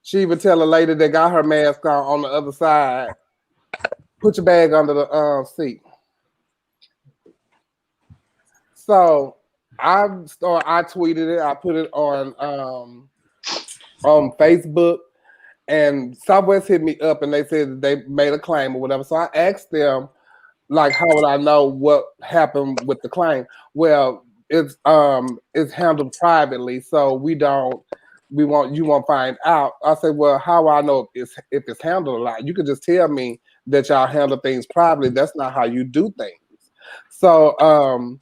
S3: She even tell a lady that got her mask on the other side, put your bag under the seat. So I tweeted it. I put it on Facebook, and Southwest hit me up and they said that they made a claim or whatever. So I asked them, like, how would I know what happened with the claim? Well, it's handled privately, so you won't find out. I said, well, how will I know if it's handled a lot? You could just tell me that y'all handle things privately. That's not how you do things. So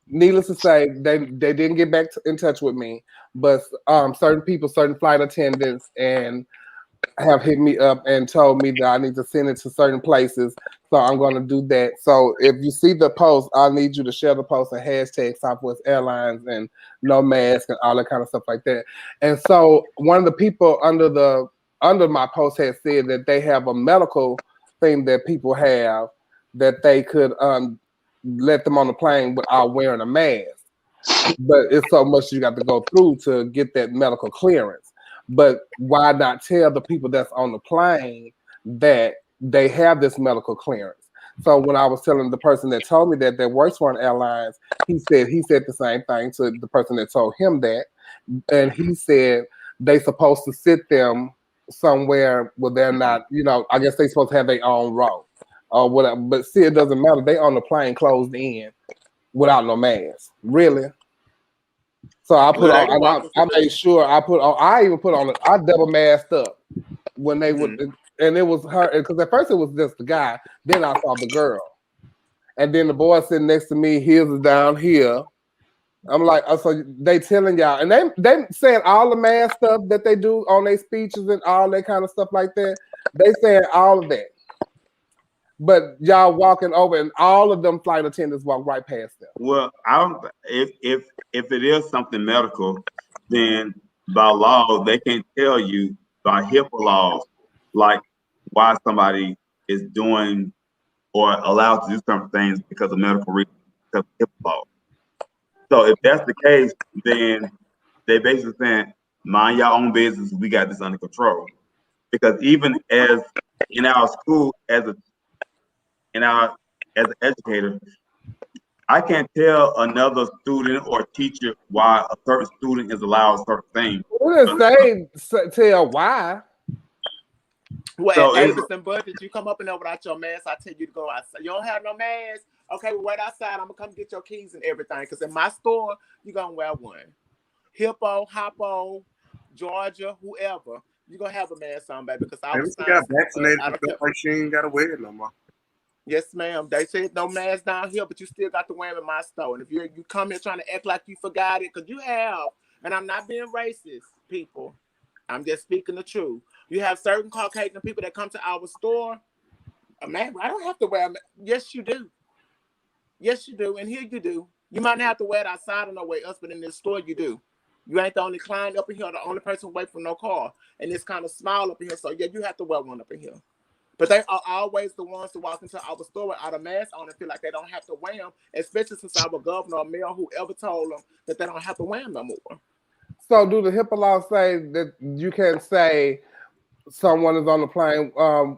S3: needless to say, they didn't get back in touch with me, but certain people, certain flight attendants, and have hit me up and told me that I need to send it to certain places. So I'm going to do that. So if you see the post, I need you to share the post and hashtag Southwest Airlines and no mask and all that kind of stuff like that. And so one of the people under my post had said that they have a medical thing that people have that they could let them on the plane without wearing a mask. But it's so much you got to go through to get that medical clearance. But why not tell the people that's on the plane that they have this medical clearance? So when I was telling the person that told me that works for an airlines, he said the same thing to the person that told him that. And he said they supposed to sit them somewhere where they're not, I guess they supposed to have their own row or whatever. But see, it doesn't matter. They on the plane closed in without no mask. Really? So I put on, I made sure I put on, I even put on it, I double masked up when they would, and it was her, because at first it was just the guy, then I saw the girl. And then the boy sitting next to me, his is down here. I'm like, oh, so they telling y'all, and they saying all the mask stuff that they do on their speeches and all that kind of stuff like that. They saying all of that. But y'all walking over, and all of them flight attendants walk right past them.
S4: Well, if it is something medical, then by law they can tell you by HIPAA laws, like why somebody is doing or allowed to do certain things because of medical reasons, because of HIPAA law. So if that's the case, then they basically saying, mind your own business. We got this under control. Because even as in our school, as an educator, I can't tell another student or teacher why a certain student is allowed a certain thing.
S3: Who didn't tell why?
S5: Well, so Davis and Bud, did you come up in there without your mask? I tell you to go outside. You don't have no mask? Okay, well, wait outside. I'm going to come get your keys and everything. Because in my store, you're going to wear one. Hippo, Hoppo, Georgia, whoever. You're going to have a mask on, baby. Because I was
S7: got vaccinated. Like she ain't got to wear it no more.
S5: Yes, ma'am. They said no mask down here, but you still got to wear them in my store. And if you come here trying to act like you forgot it, because you have, and I'm not being racist, people. I'm just speaking the truth. You have certain Caucasian people that come to our store. Man, I don't have to wear them. Yes, you do. Yes, you do. And here you do. You might not have to wear it outside of no way else, but in this store you do. You ain't the only client up in here, or the only person waiting for no car. And it's kind of small up in here. So, yeah, you have to wear one up in here. But they are always the ones to walk into our store without a mask on and feel like they don't have to wear them, especially since our governor or mayor, whoever told them that they don't have to wear them no more.
S3: So do the HIPAA laws say that you can say someone is on the plane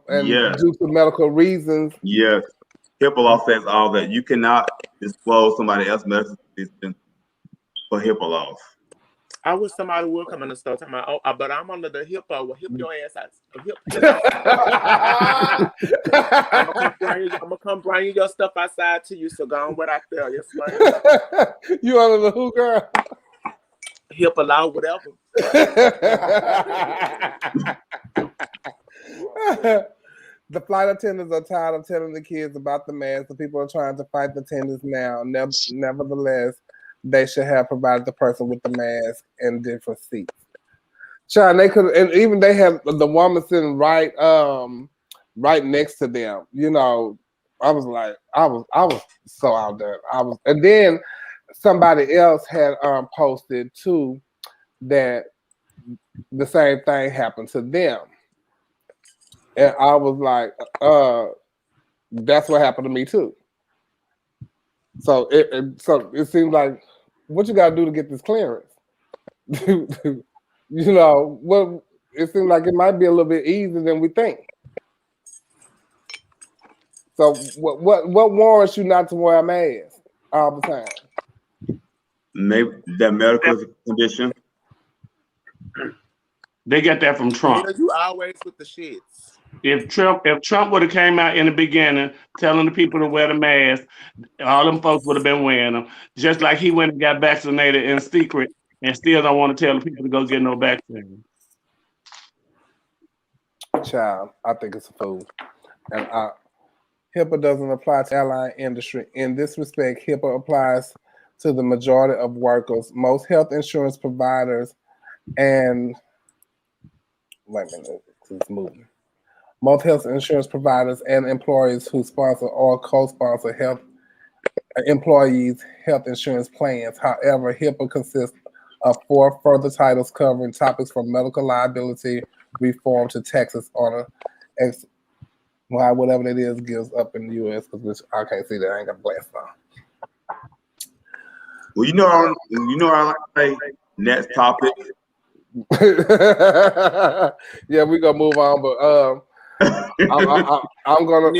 S3: and due to medical reasons?
S4: Yes. HIPAA law says all that. You cannot disclose somebody else's medical condition for HIPAA laws.
S5: I wish somebody would come in the store talking about, but I'm under the HIPAA. Well, hip your ass out. I'm gonna come bring your stuff outside to you. So go on what I tell you.
S3: You under the who, girl?
S5: HIPAA law, whatever.
S3: The flight attendants are tired of telling the kids about the mask. The people are trying to fight the attendants now. Nevertheless, they should have provided the person with the mask in different seats. Child, they could, and even they had the woman sitting right next to them. You know, I was like, I was so out there. And then somebody else had posted too that the same thing happened to them. And I was like, that's what happened to me too. So it seems like what you gotta do to get this clearance. You know, well, it seems like it might be a little bit easier than we think. So what warrants you not to wear a mask all the time?
S4: Maybe that medical condition.
S6: They got that from Trump.
S5: You always with the shits.
S6: If Trump would have came out in the beginning telling the people to wear the mask, all them folks would have been wearing them. Just like he went and got vaccinated in secret and still don't want to tell the people to go get no vaccine.
S3: Child, I think it's a fool. And HIPAA doesn't apply to the airline industry. In this respect, HIPAA applies to the majority of workers. Most health insurance providers and wait a minute, it's moving. Most health insurance providers and employees who sponsor or co-sponsor health employees' health insurance plans. However, HIPAA consists of 4 further titles covering topics from medical liability reform to taxes on whatever it is gives up in the U.S. Because I can't see that. I ain't got blast on.
S4: Well, I like to say next topic.
S3: Yeah, we gonna move on, but I'm gonna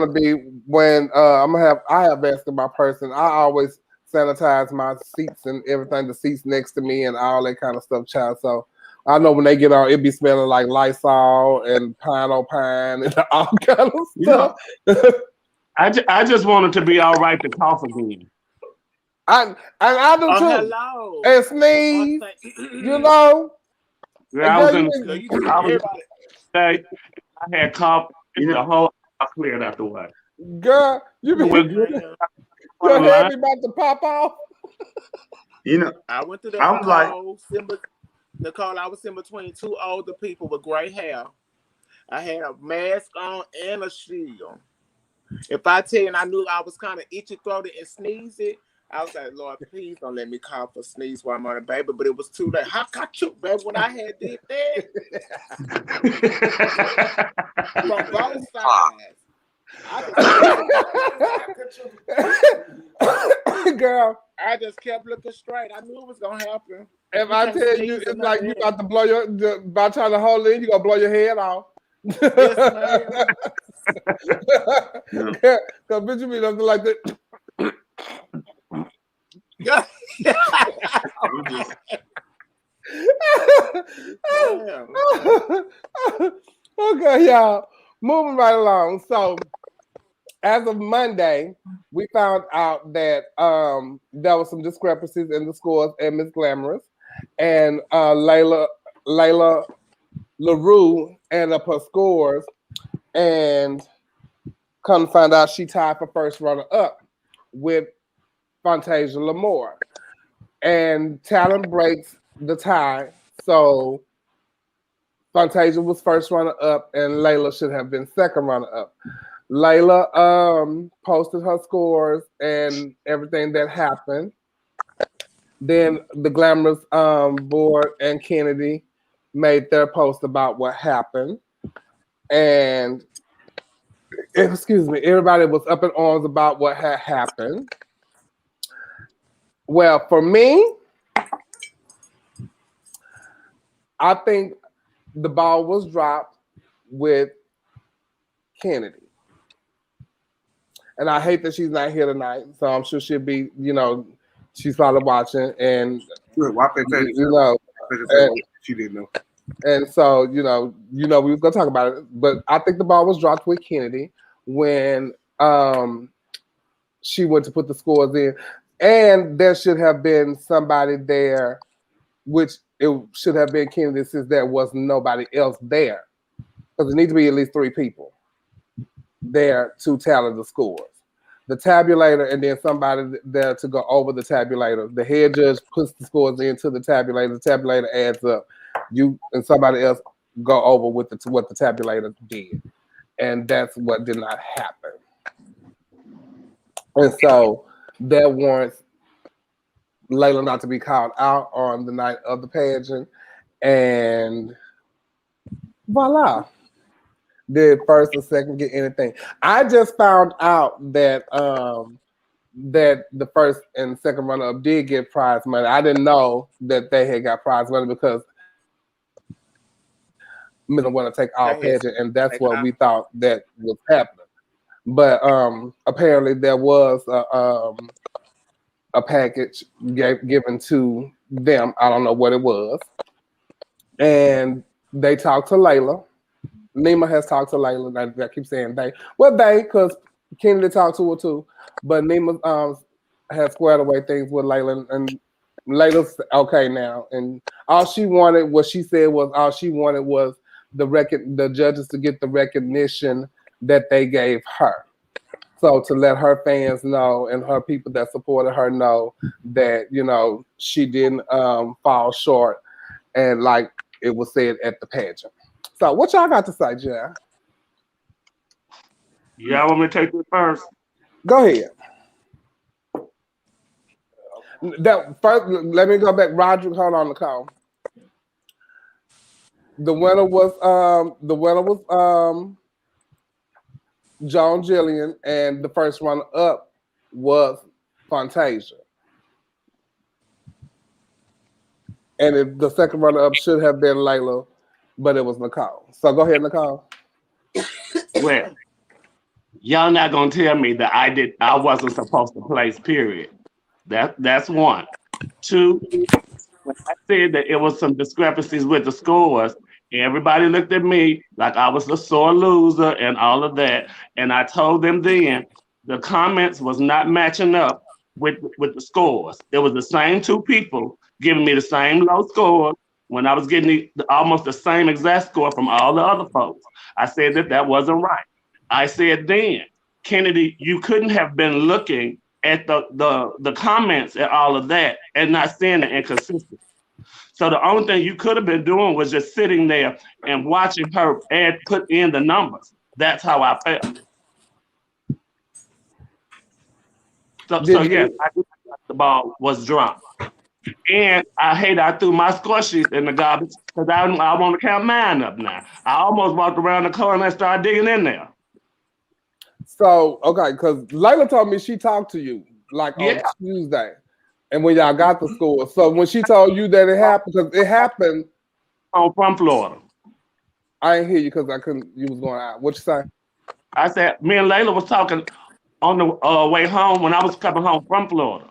S3: be when I have basketball person. I always sanitize my seats and everything, the seats next to me and all that kind of stuff, child. So I know when they get on, it be smelling like Lysol and pine on pine and all kind of stuff.
S6: I just wanted to be all right to cough again.
S3: I do too.
S5: Hello.
S3: And sneeze, you know.
S6: Yeah, I had cough. The whole I cleared out the way.
S3: Girl, your head about to pop off.
S5: I went to the Necole, I was in between 2 older people with gray hair. I had a mask on and a shield. If I tell you, and I knew I was kind of itchy-throated and sneezy, I was like, Lord, please don't let me cough or sneeze while I'm on a baby. But it was too late. How got you, baby, when I had did that? From both sides.
S3: Girl,
S5: I just kept looking straight. I knew it was gonna happen.
S3: If I tell you, it's like you about to blow by trying to hold it, you gonna blow your head off.
S5: Yes, ma'am.
S3: Because bitch, you be nothing like that. Okay, y'all. Moving right along. So, as of Monday, we found out that there was some discrepancies in the scores at Miss Glamorous, and Layla LaRue ended up her scores, and come to find out she tied for first runner-up with Fantasia Lamore, and talent breaks the tie. So Fantasia was first runner-up, and Layla should have been second runner-up. Layla posted her scores and everything that happened. Then the Glamorous board and Kennedy made their post about what happened, and everybody was up in arms about what had happened. Well, for me, I think the ball was dropped with Kennedy. And I hate that she's not here tonight, so I'm sure she'll be, she's probably watching, and
S7: she didn't know.
S3: And so, we were gonna talk about it, but I think the ball was dropped with Kennedy when she went to put the scores in. And there should have been somebody there, which it should have been Kennedy, since there was nobody else there. because it needs to be at least 3 people there to tally the scores. The tabulator, and then somebody there to go over the tabulator. The head judge puts the scores into the tabulator. The tabulator adds up. You and somebody else go over with what the tabulator did, and that's what did not happen. And so that warrants Layla not to be called out on the night of the pageant, and voila. Did first or second get anything? I just found out that that the first and second runner-up did get prize money. I didn't know that they had got prize money because we don't want to take all pageant, and that's what we thought that was happening. But apparently there was a package given to them. I don't know what it was, and they talked to Layla. Nima has talked to Layla. I keep saying they. Well, they, because Kennedy talked to her too. But Nima has squared away things with Layla, and Layla's okay now. And all she wanted, what she said was, all she wanted was the judges to get the recognition that they gave her. So to let her fans know and her people that supported her know that, you know, she didn't fall short, and like it was said at the pageant. So what y'all got to say, Jay?
S6: Y'all want me to take this first?
S3: Go ahead. That first, let me go back. Roger, hold on, Necole. The winner was Joan Jillian, and the first runner up was Fantasia. And the second runner up should have been Layla, but it was Necole. So go ahead, Necole.
S6: Well, y'all not gonna tell me that I wasn't supposed to place, period. That's one. Two, when I said that it was some discrepancies with the scores, everybody looked at me like I was a sore loser and all of that. And I told them then the comments was not matching up with the scores. It was the same 2 people giving me the same low score when I was getting almost the same exact score from all the other folks. I said that wasn't right. I said then, Kennedy, you couldn't have been looking at the comments and all of that and not seeing the inconsistency. So the only thing you could have been doing was just sitting there and watching her put in the numbers. That's how I felt. So yes, I do think the ball was dropped. And I threw my score sheet in the garbage because I want to count mine up now. I almost walked around the corner and started digging in there.
S3: So, okay, because Layla told me she talked to you like on Tuesday, and when y'all got the score. So when she told you that it happened, because it happened
S6: from Florida.
S3: I ain't hear you because I couldn't. You was going out. What you say?
S6: I said me and Layla was talking on the way home when I was coming home from Florida.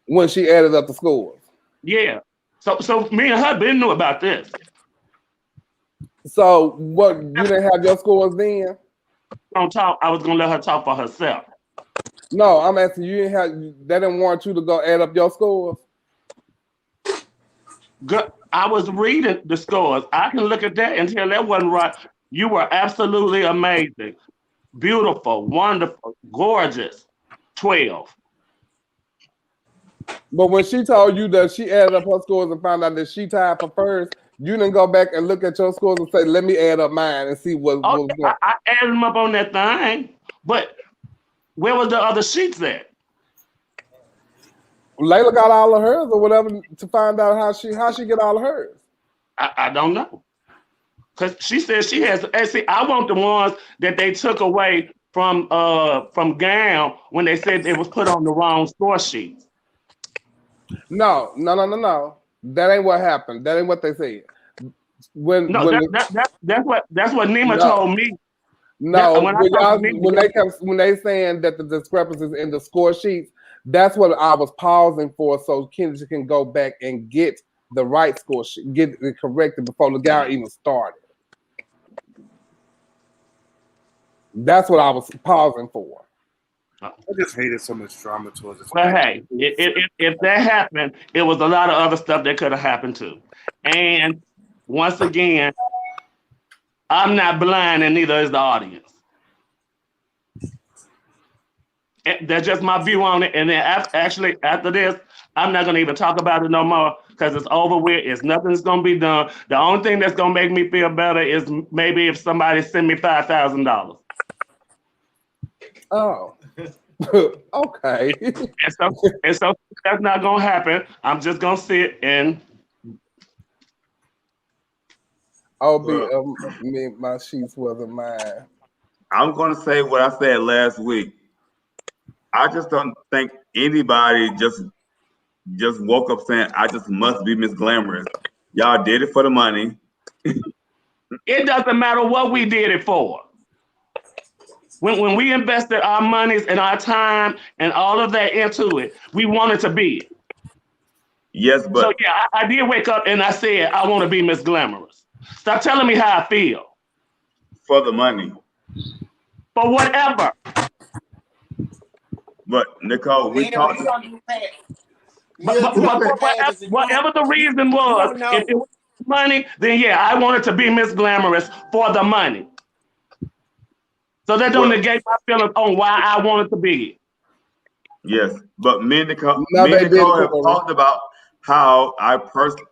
S3: When she added up the scores.
S6: Yeah. So me and her didn't know about this.
S3: So what? You didn't have your scores then?
S6: Don't talk. I was gonna let her talk for herself.
S3: No, I'm asking you. Didn't have. They didn't want you to go add up your scores.
S6: Good. I was reading the scores. I can look at that and tell that wasn't right. You were absolutely amazing, beautiful, wonderful, gorgeous. 12.
S3: But when she told you that she added up her scores and found out that she tied for first, you didn't go back and look at your scores and say, "Let me add up mine and see what was going."
S6: I added them up on that thing, but where was the other sheets at?
S3: Layla got all of hers or whatever to find out how she get all of hers.
S6: I don't know, because she said she has. See, I want the ones that they took away from Gown when they said it was put on the wrong score sheets.
S3: No. That ain't what happened. That ain't what they said.
S6: That's what Nima told me.
S3: No, when they saying that the discrepancies in the score sheets, that's what I was pausing for, so Kendra can go back and get the right score sheet, get it corrected before the guy even started. That's what I was pausing for.
S7: I just hated so much drama towards this.
S6: But hey, if that happened, it was a lot of other stuff that could have happened too. And once again, I'm not blind, and neither is the audience. That's just my view on it. And then actually after this, I'm not gonna even talk about it no more because it's over with. It's nothing's gonna be done. The only thing that's gonna make me feel better is maybe if somebody send me $5,000.
S3: Oh. Okay.
S6: And so that's not gonna happen. I'm just gonna sit and
S3: my sheets wasn't mine.
S4: I'm gonna say what I said last week. I just don't think anybody just woke up saying I just must be Miss Glamorous. Y'all did it for the money.
S6: it doesn't matter what we did it for. When we invested our monies and our time and all of that into it, we wanted to be it.
S4: Yes, but
S6: so yeah, I did wake up and I said I want to be Miss Glamorous. Stop telling me how I feel.
S4: For the money.
S6: For whatever.
S4: But Necole, we talked.
S6: Whatever the reason was, if it was money, then yeah, I wanted to be Miss Glamorous for the money. So that don't negate my feelings on why I wanted to be.
S4: Yes, but me and Necole have talked about how I personally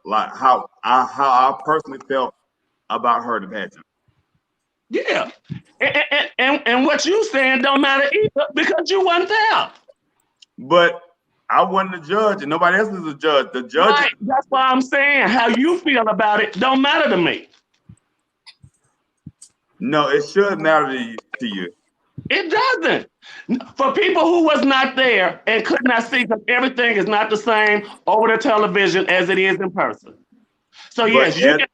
S4: felt about her the pageant.
S6: Yeah, and what you saying don't matter either because you weren't there.
S4: But I wasn't a judge, and nobody else is a judge. The judge.
S6: Right. That's why I'm saying how you feel about it don't matter to me.
S4: No, it should matter to you.
S6: It doesn't. For people who was not there and could not see, because everything is not the same over the television as it is in person. So yes, you can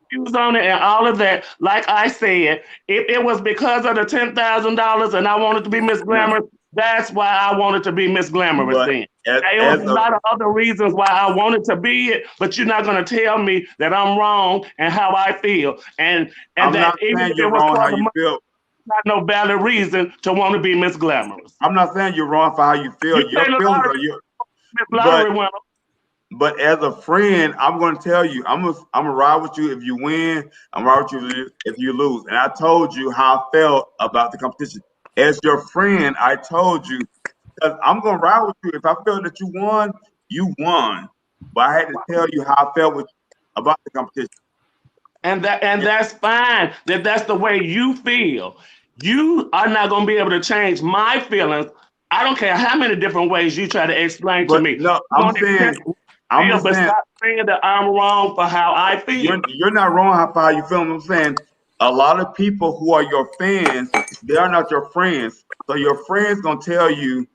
S6: views on it and all of that. Like I said, if it was because of the $10,000 and I wanted to be Miss Glamorous, that's why I wanted to be Miss Glamorous then. It was a lot of other reasons why I wanted to be it, but you're not going to tell me that I'm wrong and how I feel. And
S4: I'm
S6: that
S4: not
S6: even
S4: saying
S6: if
S4: you're
S6: it was
S4: wrong
S6: for
S4: how
S6: the
S4: you
S6: money,
S4: feel.
S6: not no valid reason to want to be Miss Glamorous.
S4: I'm not saying you're wrong for how you feel. Your feelings are your. But as a friend, I'm going to tell you, I'm gonna ride with you if you win. I'm ride with you if you lose. And I told you how I felt about the competition. As your friend, I told you because I'm gonna ride with you. If I felt that you won, you won. But I had to tell you how I felt about the competition.
S6: And that's fine. That's the way you feel. You are not gonna be able to change my feelings. I don't care how many different ways you try to explain to me.
S4: No, I'm saying.
S6: Stop saying that I'm wrong for how I feel.
S4: You're not wrong for how you feel. I'm saying a lot of people who are your fans, they are not your friends. So your friends gonna tell you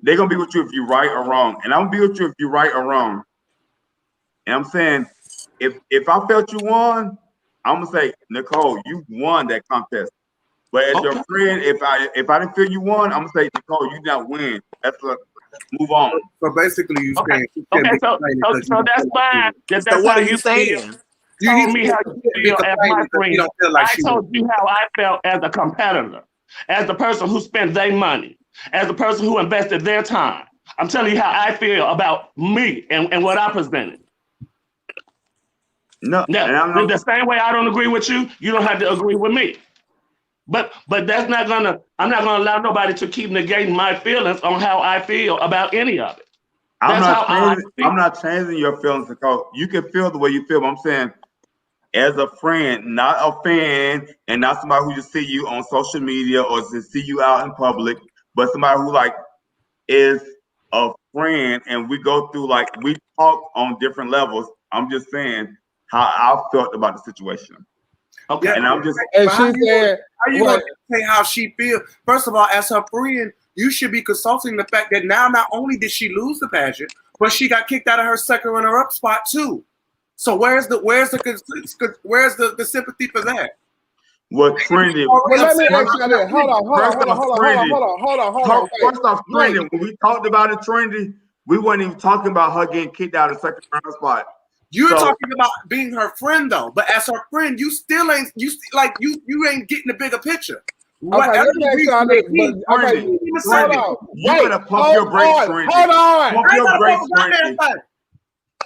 S4: they're gonna be with you if you're right or wrong, and I'm gonna be with you if you're right or wrong. And I'm saying if I felt you won, I'm gonna say Necole, you won that contest. But as your friend, if I didn't feel you won, I'm gonna say Necole, you did not win. Let's move on.
S7: So basically, you saying
S6: so that's fine.
S5: So what are you saying?
S6: You told me how you feel as my friend. I told you how I felt as a competitor, as the person who spent their money, as the person who invested their time. I'm telling you how I feel about me and what I presented.
S4: No,
S6: now, the same way I don't agree with you, you don't have to agree with me. But that's not gonna. I'm not gonna allow nobody to keep negating my feelings on how I feel about any of it.
S4: I'm not changing your feelings, because you can feel the way you feel. But I'm saying, as a friend, not a fan, and not somebody who just see you on social media or just see you out in public, but somebody who is a friend, and we go through we talk on different levels. I'm just saying how I felt about the situation.
S6: Okay,
S4: and I'm just.
S7: And how you gonna say how she feels? First of all, as her friend, you should be consulting the fact that now not only did she lose the pageant, but she got kicked out of her second runner-up spot too. So where's the sympathy for that?
S4: What Trendy?
S3: Well, let me ask you this. Hold on.
S4: First off, Trendy, when we talked about it, Trendy, we weren't even talking about her getting kicked out of the second round spot.
S7: You're talking about being her friend though, but as her friend, you still ain't you ain't getting the bigger picture.
S3: Okay, let me ask y'all this. You
S4: better pump your brakes, Trendy.
S3: Hold on.
S4: Pump your brakes, Trendy.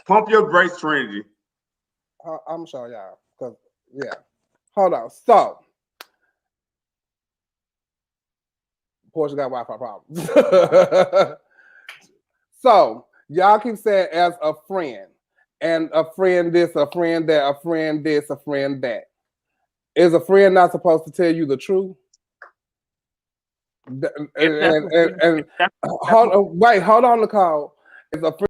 S4: Pump your brakes, Trendy.
S3: I'm sorry, y'all. hold on. So, Porsche got Wi-Fi problems. So, y'all keep saying as a friend, and a friend this, a friend that, a friend this, a friend that. Is a friend not supposed to tell you the truth? And hold on, Necole. Is a friend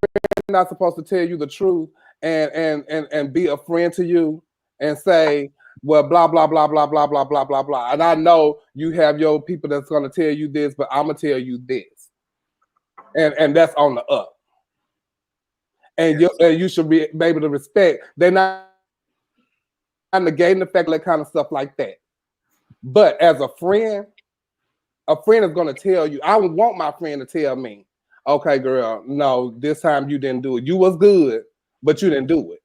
S3: not supposed to tell you the truth and be a friend to you and say, well, blah, blah, blah, blah, blah, blah, blah, blah, blah. And I know you have your people that's going to tell you this, but I'm going to tell you this. And that's on the up. And you should be able to respect. They're not negating the fact of that kind of stuff like that. But as a friend is going to tell you, I would want my friend to tell me, okay, girl, no, this time you didn't do it. You was good, but you didn't do it.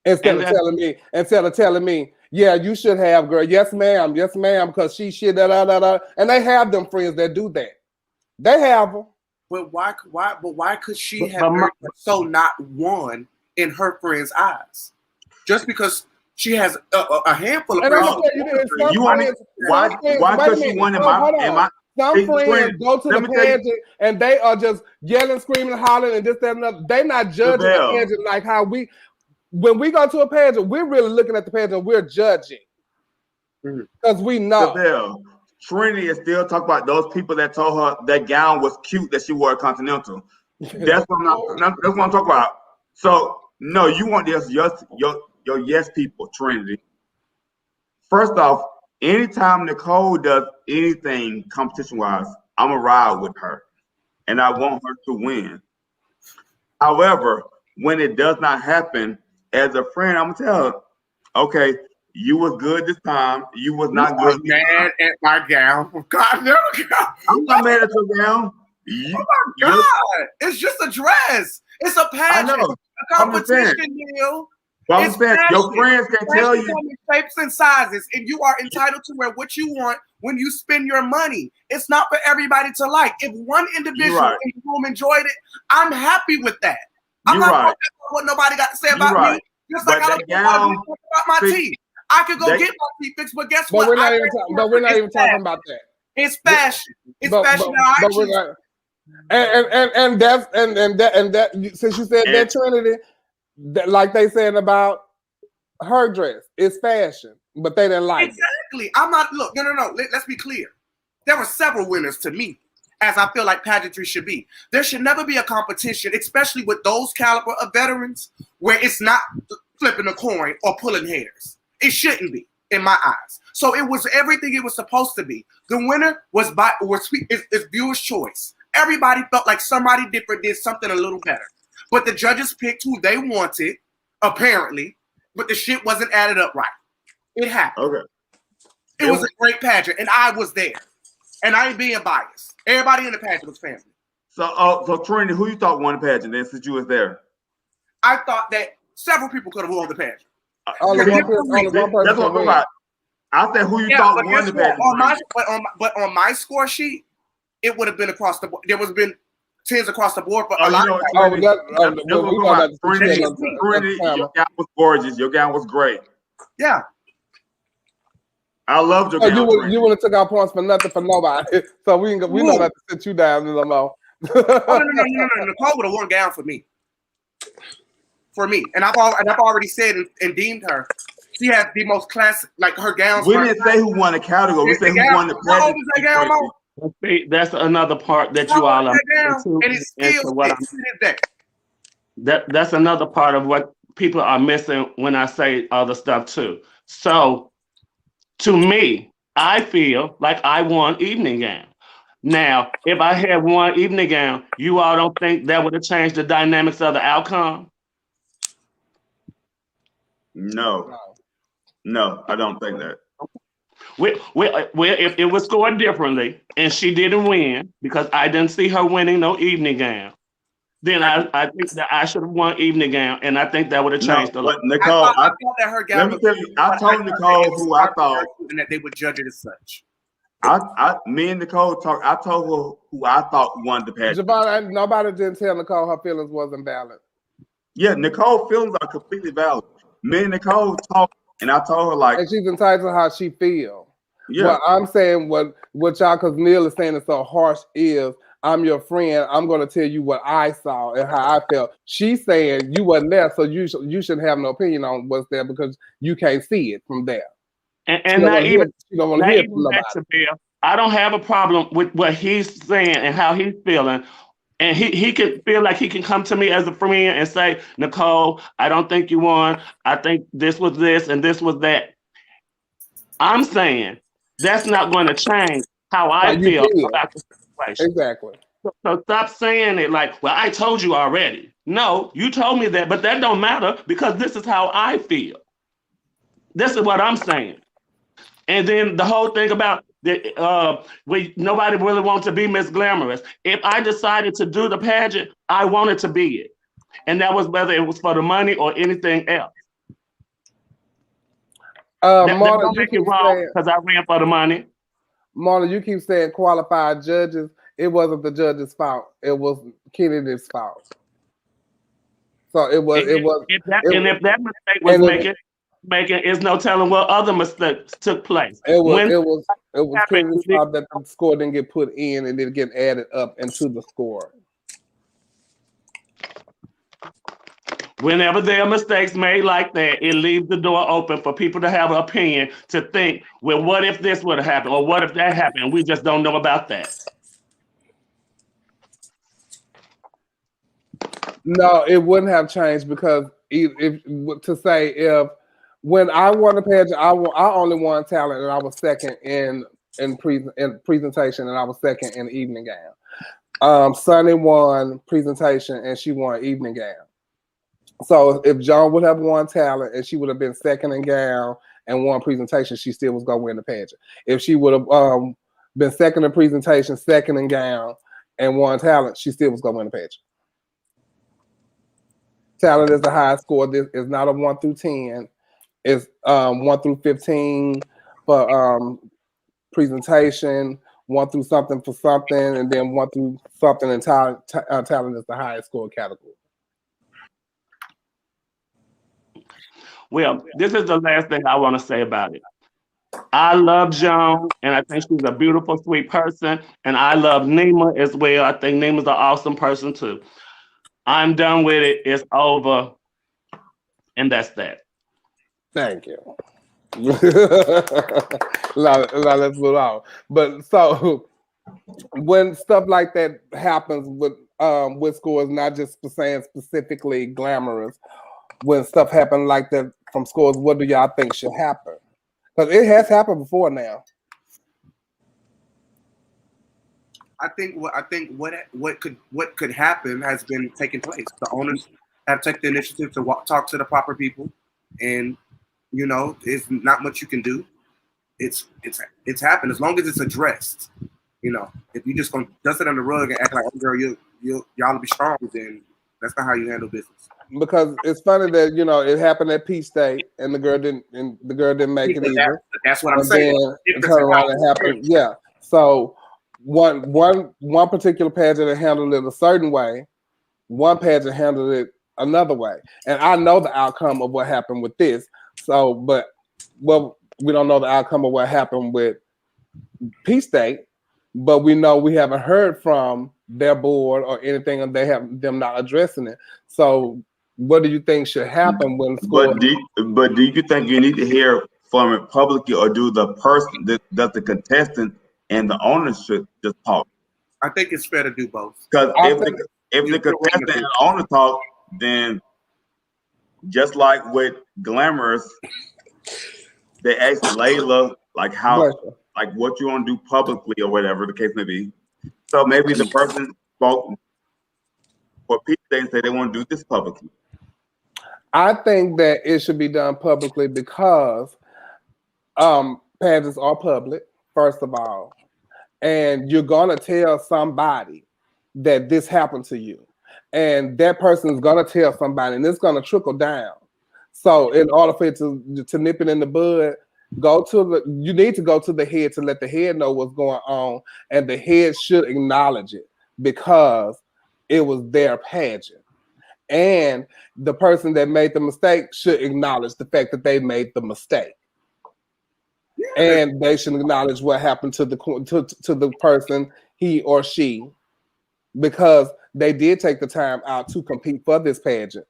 S3: Instead of telling me, yeah, you should have, girl. Yes, ma'am, because she shit, da, da, da, da. And they have them friends that do that. They have them.
S7: But why could she have so not one in her friend's eyes? Just because she has a handful of friends.
S4: Why could she want in my
S3: some friends go to the pageant and they are just yelling, screaming, hollering, and this, that, and that. They're not judging the pageant like how when we go to a pageant, we're really looking at the pageant, we're judging. Because we know.
S4: Trinity is still talking about those people that told her that gown was cute that she wore at Continental. That's what I'm talking about. So no, you want this your yes people, Trinity. First off, anytime Necole does anything competition-wise, I'm gonna ride with her, and I want her to win. However, when it does not happen, as a friend, I'm gonna tell her, okay, you was good this time. You was not good.
S7: Mad at my gown. God, no, God.
S4: I'm not mad at your gown.
S7: Oh my God! It's just a dress. It's a pageant. A competition, Neil.
S4: But I'm saying your friends can tell you
S7: shapes and sizes, and you are entitled to wear what you want when you spend your money. It's not for everybody to like. If one individual in the room enjoyed it, I'm happy with that. I'm not talking about what nobody got to say about me. Just like I don't talk about my teeth. I could go get my teeth fixed, but guess what?
S3: We're not even talking about that.
S7: It's fashion. It's fashion.
S3: And that since you said that, Trinity, that, like they saying about her dress, it's fashion, but they didn't like it.
S7: Exactly. I'm not. Look, no. Let's be clear. There were several winners to me, as I feel like pageantry should be. There should never be a competition, especially with those caliber of veterans, where it's not flipping a coin or pulling hairs. It shouldn't be, in my eyes. So it was everything it was supposed to be. The winner was it's viewer's choice. Everybody felt like somebody different did something a little better. But the judges picked who they wanted, apparently, but the shit wasn't added up right. It happened.
S4: Okay.
S7: It was a great pageant, and I was there. And I ain't being biased. Everybody in the pageant was family.
S4: So Trinity, who you thought won the pageant then since you was there?
S7: I thought that several people could have won the pageant.
S4: That's what I'm about. I said who you thought won the pageant.
S7: But on my score sheet, it would have been across the board. There would have been 10s across the board, but a lot of
S4: Trinity, your gown was gorgeous. Your gown was great.
S7: Yeah.
S4: I loved your gown.
S3: You would have took our points for nothing for nobody. So we don't have to sit you down no more.
S7: No. Necole would have won gown for me. For me. And I've already said and deemed her. She has the most classic, like her gowns.
S4: We didn't say who won the category. We said who won the pageant.
S7: How old is that gown, Mo?
S6: That's another part that you all are
S7: missing. And it's still
S6: that's another part of what people are missing when I say other stuff too. So to me, I feel like I won evening gown. Now, if I had one evening gown, you all don't think that would have changed the dynamics of the outcome?
S4: No, I don't think that.
S6: Well, if it was scored differently and she didn't win because I didn't see her winning no evening gown, then I think that I should have won evening gown, and I think that would have changed a lot.
S4: Necole,
S7: I thought that her gown.
S4: Let me tell you, I told Necole who I thought,
S7: and that they would judge it as such.
S4: Me and Necole talked. I told her who I thought won the pageant.
S3: Javon, nobody didn't tell Necole her feelings wasn't valid.
S4: Yeah, Necole's feelings are completely valid. Me and Necole talked And I told her like,
S3: and she's entitled to how she feel.
S4: yeah.
S3: What I'm saying, what y'all, because Neil is saying it's so harsh, is I'm your friend. I'm going to tell you what I saw and how I felt. She's saying you wasn't there, so you shouldn't have no opinion on what's there because you can't see it from there.
S6: And not even
S3: that,
S6: Chevelle, I don't have a problem with what he's saying and how he's feeling. And he can feel like he can come to me as a friend and say, Necole, I don't think you won. I think this was this and this was that. I'm saying that's not going to change how I feel about the situation.
S3: Exactly.
S6: So stop saying it like, well, I told you already. No, you told me that, but that don't matter because this is how I feel. This is what I'm saying. And then the whole thing about nobody really wants to be Miss Glamorous. If I decided to do the pageant, I wanted to be it. And that was whether it was for the money or anything else.
S3: Marla,
S6: don't make it wrong because I ran for the money.
S3: Marla, you keep saying qualified judges. It wasn't the judge's fault. It was Kennedy's fault. So it was.
S6: If that mistake was making, is no telling what other mistakes took place.
S3: It was Kennedy's fault that the score didn't get put in and didn't get added up into the score.
S6: Whenever there are mistakes made like that, it leaves the door open for people to have an opinion, to think, well, what if this would have happened? Or what if that happened? We just don't know about that.
S3: No, it wouldn't have changed because when I won the pageant, I only won talent and I was second in presentation and I was second in evening gown. Sunny won presentation and she won evening gown. So if John would have won talent and she would have been second in gown and won presentation, she still was going to win the pageant. If she would have been second in presentation, second in gown, and won talent, she still was going to win the pageant. Talent is the highest score. This is not a 1 through 10. It's 1 through 15 for presentation, 1 through something for something, and then 1 through something, and talent is the highest score category.
S6: Well, this is the last thing I want to say about it. I love Joan, and I think she's a beautiful, sweet person. And I love Nima as well. I think Nima's an awesome person too. I'm done with it. It's over. And that's that.
S3: Thank you. Now let's move on. But so when stuff like that happens with scores, not just saying specifically glamorous, when stuff happens like that from scores, what do y'all think should happen? Because it has happened before now.
S7: I think what could happen has been taking place. The owners have taken the initiative to talk to the proper people, and there's not much you can do. It's happened as long as it's addressed. If you just gonna dust it on the rug and act like, oh girl, y'all be strong, then that's not how you handle business.
S3: Because it's funny that it happened at Peach State and the girl didn't make it either.
S7: That's what I'm saying.
S3: Then turn around and happen. Yeah. So one particular pageant handled it a certain way, one pageant handled it another way. And I know the outcome of what happened with this. So, but we don't know the outcome of what happened with Peach State, but we know we haven't heard from their board or anything, and they have them not addressing it. So what do you think should happen when school?
S4: But do you think you need to hear from it publicly, or do the person that the contestant and the owners should just talk?
S7: I think it's fair to do both.
S4: Because if the contestant and the owner talk, then just like with Glamorous, they asked Layla like what you want to do publicly or whatever the case may be. So maybe the person spoke for people, they say they want to do this publicly.
S3: I think that it should be done publicly because pageants are public, first of all, and you're gonna tell somebody that this happened to you, and that person is gonna tell somebody, and it's gonna trickle down. So in order for it to nip it in the bud, you need to go to the head to let the head know what's going on, and the head should acknowledge it because it was their pageant. And the person that made the mistake should acknowledge the fact that they made the mistake. Yeah. And they should acknowledge what happened to the person, he or she, because they did take the time out to compete for this pageant.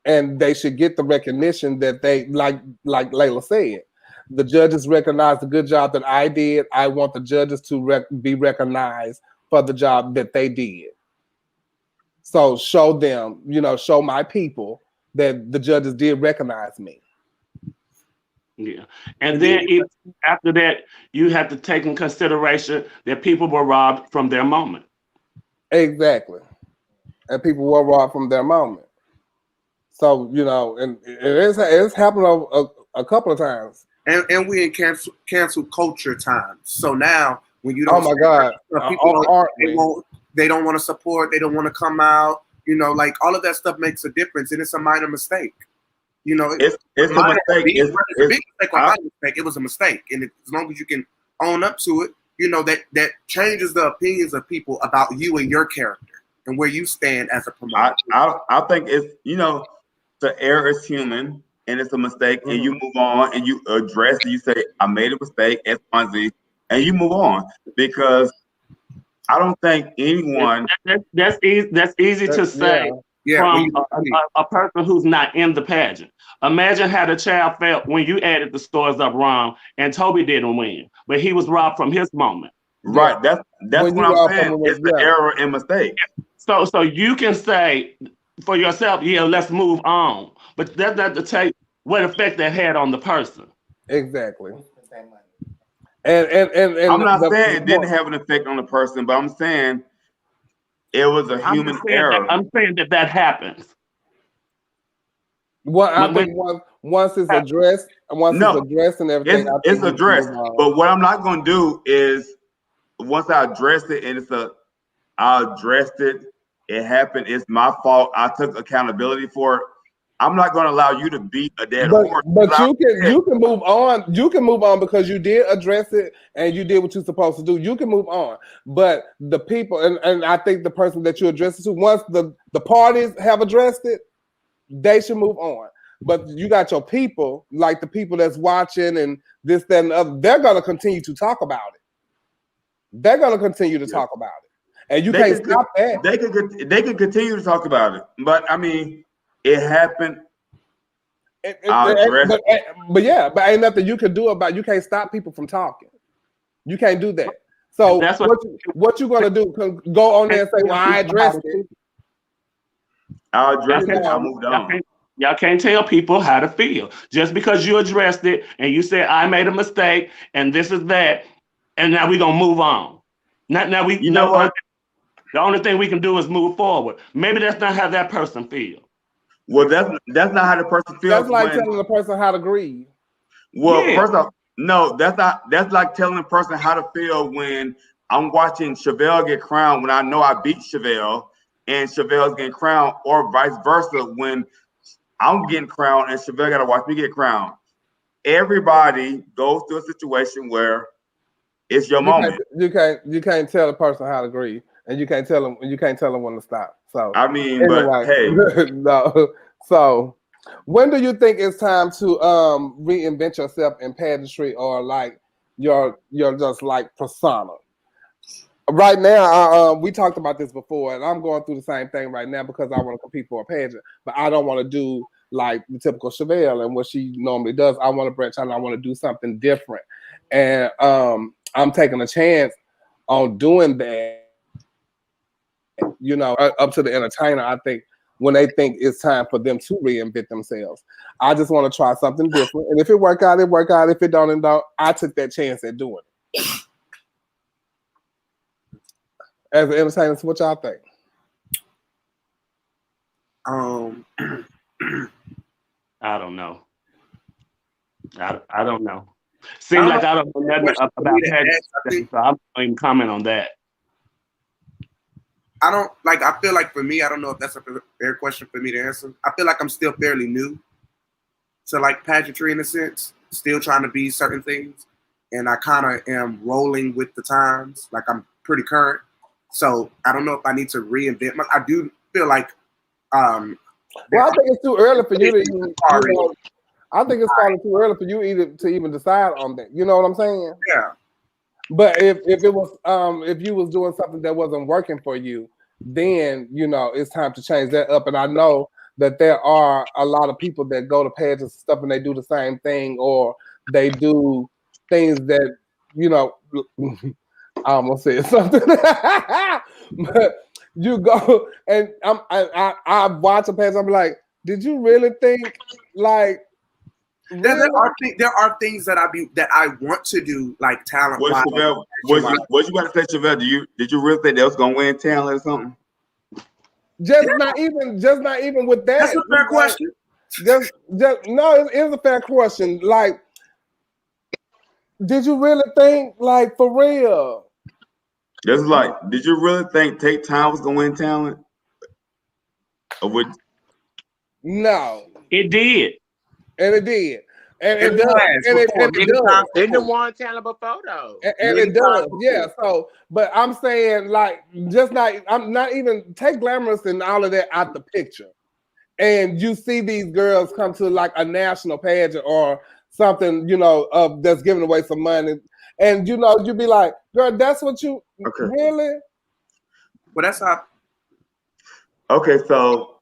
S3: And they should get the recognition that they, like Layla said, the judges recognize the good job that I did. I want the judges to be recognized for the job that they did. So show them, show my people that the judges did recognize me.
S6: Yeah. And then after that, you have to take in consideration that people were robbed from their moment.
S3: Exactly. And people were robbed from their moment. So, and it's happened a couple of times.
S7: And we in cancel culture times. So now when you don't,
S3: oh my God,
S7: people they don't want to support, they don't want to come out, like all of that stuff makes a difference, and it's a minor mistake.
S4: It's a mistake.
S7: It's a big mistake or minor mistake. It was a mistake, and as long as you can own up to it, that changes the opinions of people about you and your character and where you stand as a promoter.
S4: I think it's the error is human. And it's a mistake, and you move on, and you address it. You say, "I made a mistake," X, Y, Z, and you move on, because I don't think anyone.
S6: That's easy to say from a person who's not in the pageant. Imagine how the child felt when you added the scores up wrong, and Toby didn't win, but he was robbed from his moment.
S4: Right. That's what I'm saying. It's the error and mistake.
S6: So you can say for yourself, yeah, let's move on. But that's not to take what effect that had on the person.
S3: Exactly. And
S4: I'm not saying it didn't have an effect on the person, but I'm saying it was a human error.
S6: I'm saying that happens.
S3: Well, I think once it's addressed, and everything,
S4: it's addressed. But what I'm not going to do is, once I address it and I addressed it, it happened, it's my fault, I took accountability for it. I'm not going to allow you to beat a dead horse.
S3: But you can move on. You can move on because you did address it and you did what you're supposed to do. You can move on. But the people, and I think the person that you address it to, once the parties have addressed it, they should move on. But you got your people, like the people that's watching and this, that, and the other, they're going to continue to talk about it. They're going to continue to talk about it. And you can't stop that.
S4: They can continue to talk about it. But I mean, it happened.
S3: But ain't nothing you can do about it. You can't stop people from talking. You can't do that. So that's what you gonna do? Go on there and say, "Well, I addressed it."
S4: I'll address it. I moved on.
S6: Y'all can't tell people how to feel just because you addressed it and you said, "I made a mistake and this is that," and now we gonna move on. Now we.
S4: You know what?
S6: The only thing we can do is move forward. Maybe that's not how that person feels.
S4: Well, that's not how the person feels.
S3: That's like telling the person how to grieve.
S4: Well, first off, no, that's not. That's like telling the person how to feel when I'm watching Chevelle get crowned when I know I beat Chevelle and Chevelle's getting crowned, or vice versa when I'm getting crowned and Chevelle got to watch me get crowned. Everybody goes through a situation where it's your moment.
S3: You can't tell a person how to grieve, and you can't tell them when to stop. So
S4: I mean, anyway. But hey,
S3: no. So when do you think it's time to reinvent yourself in pageantry, or like your just like persona? Right now, we talked about this before, and I'm going through the same thing right now because I want to compete for a pageant, but I don't want to do like the typical Chevelle and what she normally does. I want to branch out and I want to do something different, and I'm taking a chance on doing that. Up to the entertainer, I think when they think it's time for them to reinvent themselves. I just want to try something different. And if it work out, it work out. If it don't, I took that chance at doing it. As an entertainer, so what y'all think?
S6: I don't know. I don't know. Seems like I don't know nothing about pageants, so I don't even comment on that.
S7: I feel like for me, I don't know if that's a fair question for me to answer. I feel like I'm still fairly new to like pageantry in a sense, still trying to be certain things. And I kind of am rolling with the times. Like I'm pretty current. So I don't know if I need to reinvent I do feel like
S3: Well, I think it's too early for you to even, I think it's probably too early for you to even decide on that. You know what I'm saying?
S7: Yeah.
S3: But if it was if you was doing something that wasn't working for you, then it's time to change that up. And I know that there are a lot of people that go to pageants and stuff and they do the same thing, or they do things that I almost said something. But you go and I watch a pageant, I'm like, did you really think like
S7: there are things that I want to do, like talent wise.
S4: What you got to say, Chevelle? Did you really think that was gonna win talent or something?
S3: Just not even with that.
S7: That's a fair question.
S3: Just no, it is a fair question. Like, did you really think, like, for real?
S4: Just like, did you really think Take Time was gonna win talent? Or would?
S3: No,
S6: it did,
S3: and it did, and it does, and it does.
S5: It done won talent before though,
S3: and it does, yeah. So, but I'm saying, like, I'm not even take glamorous and all of that out the picture. And you see these girls come to like a national pageant or something, that's giving away some money, and you be like, girl, that's what you really?
S7: Well, that's how.
S4: Okay, so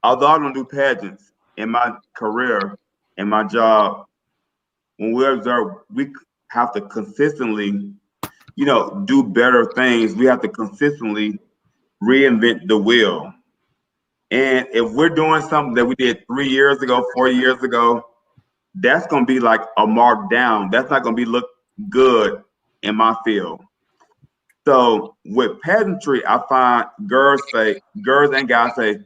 S4: although I don't do pageants in my career, in my job, when we observe, we have to consistently, do better things. We have to consistently reinvent the wheel. And if we're doing something that we did 3 years ago, 4 years ago, that's going to be like a mark down. That's not going to look good in my field. So with pageantry, I find girls and guys say,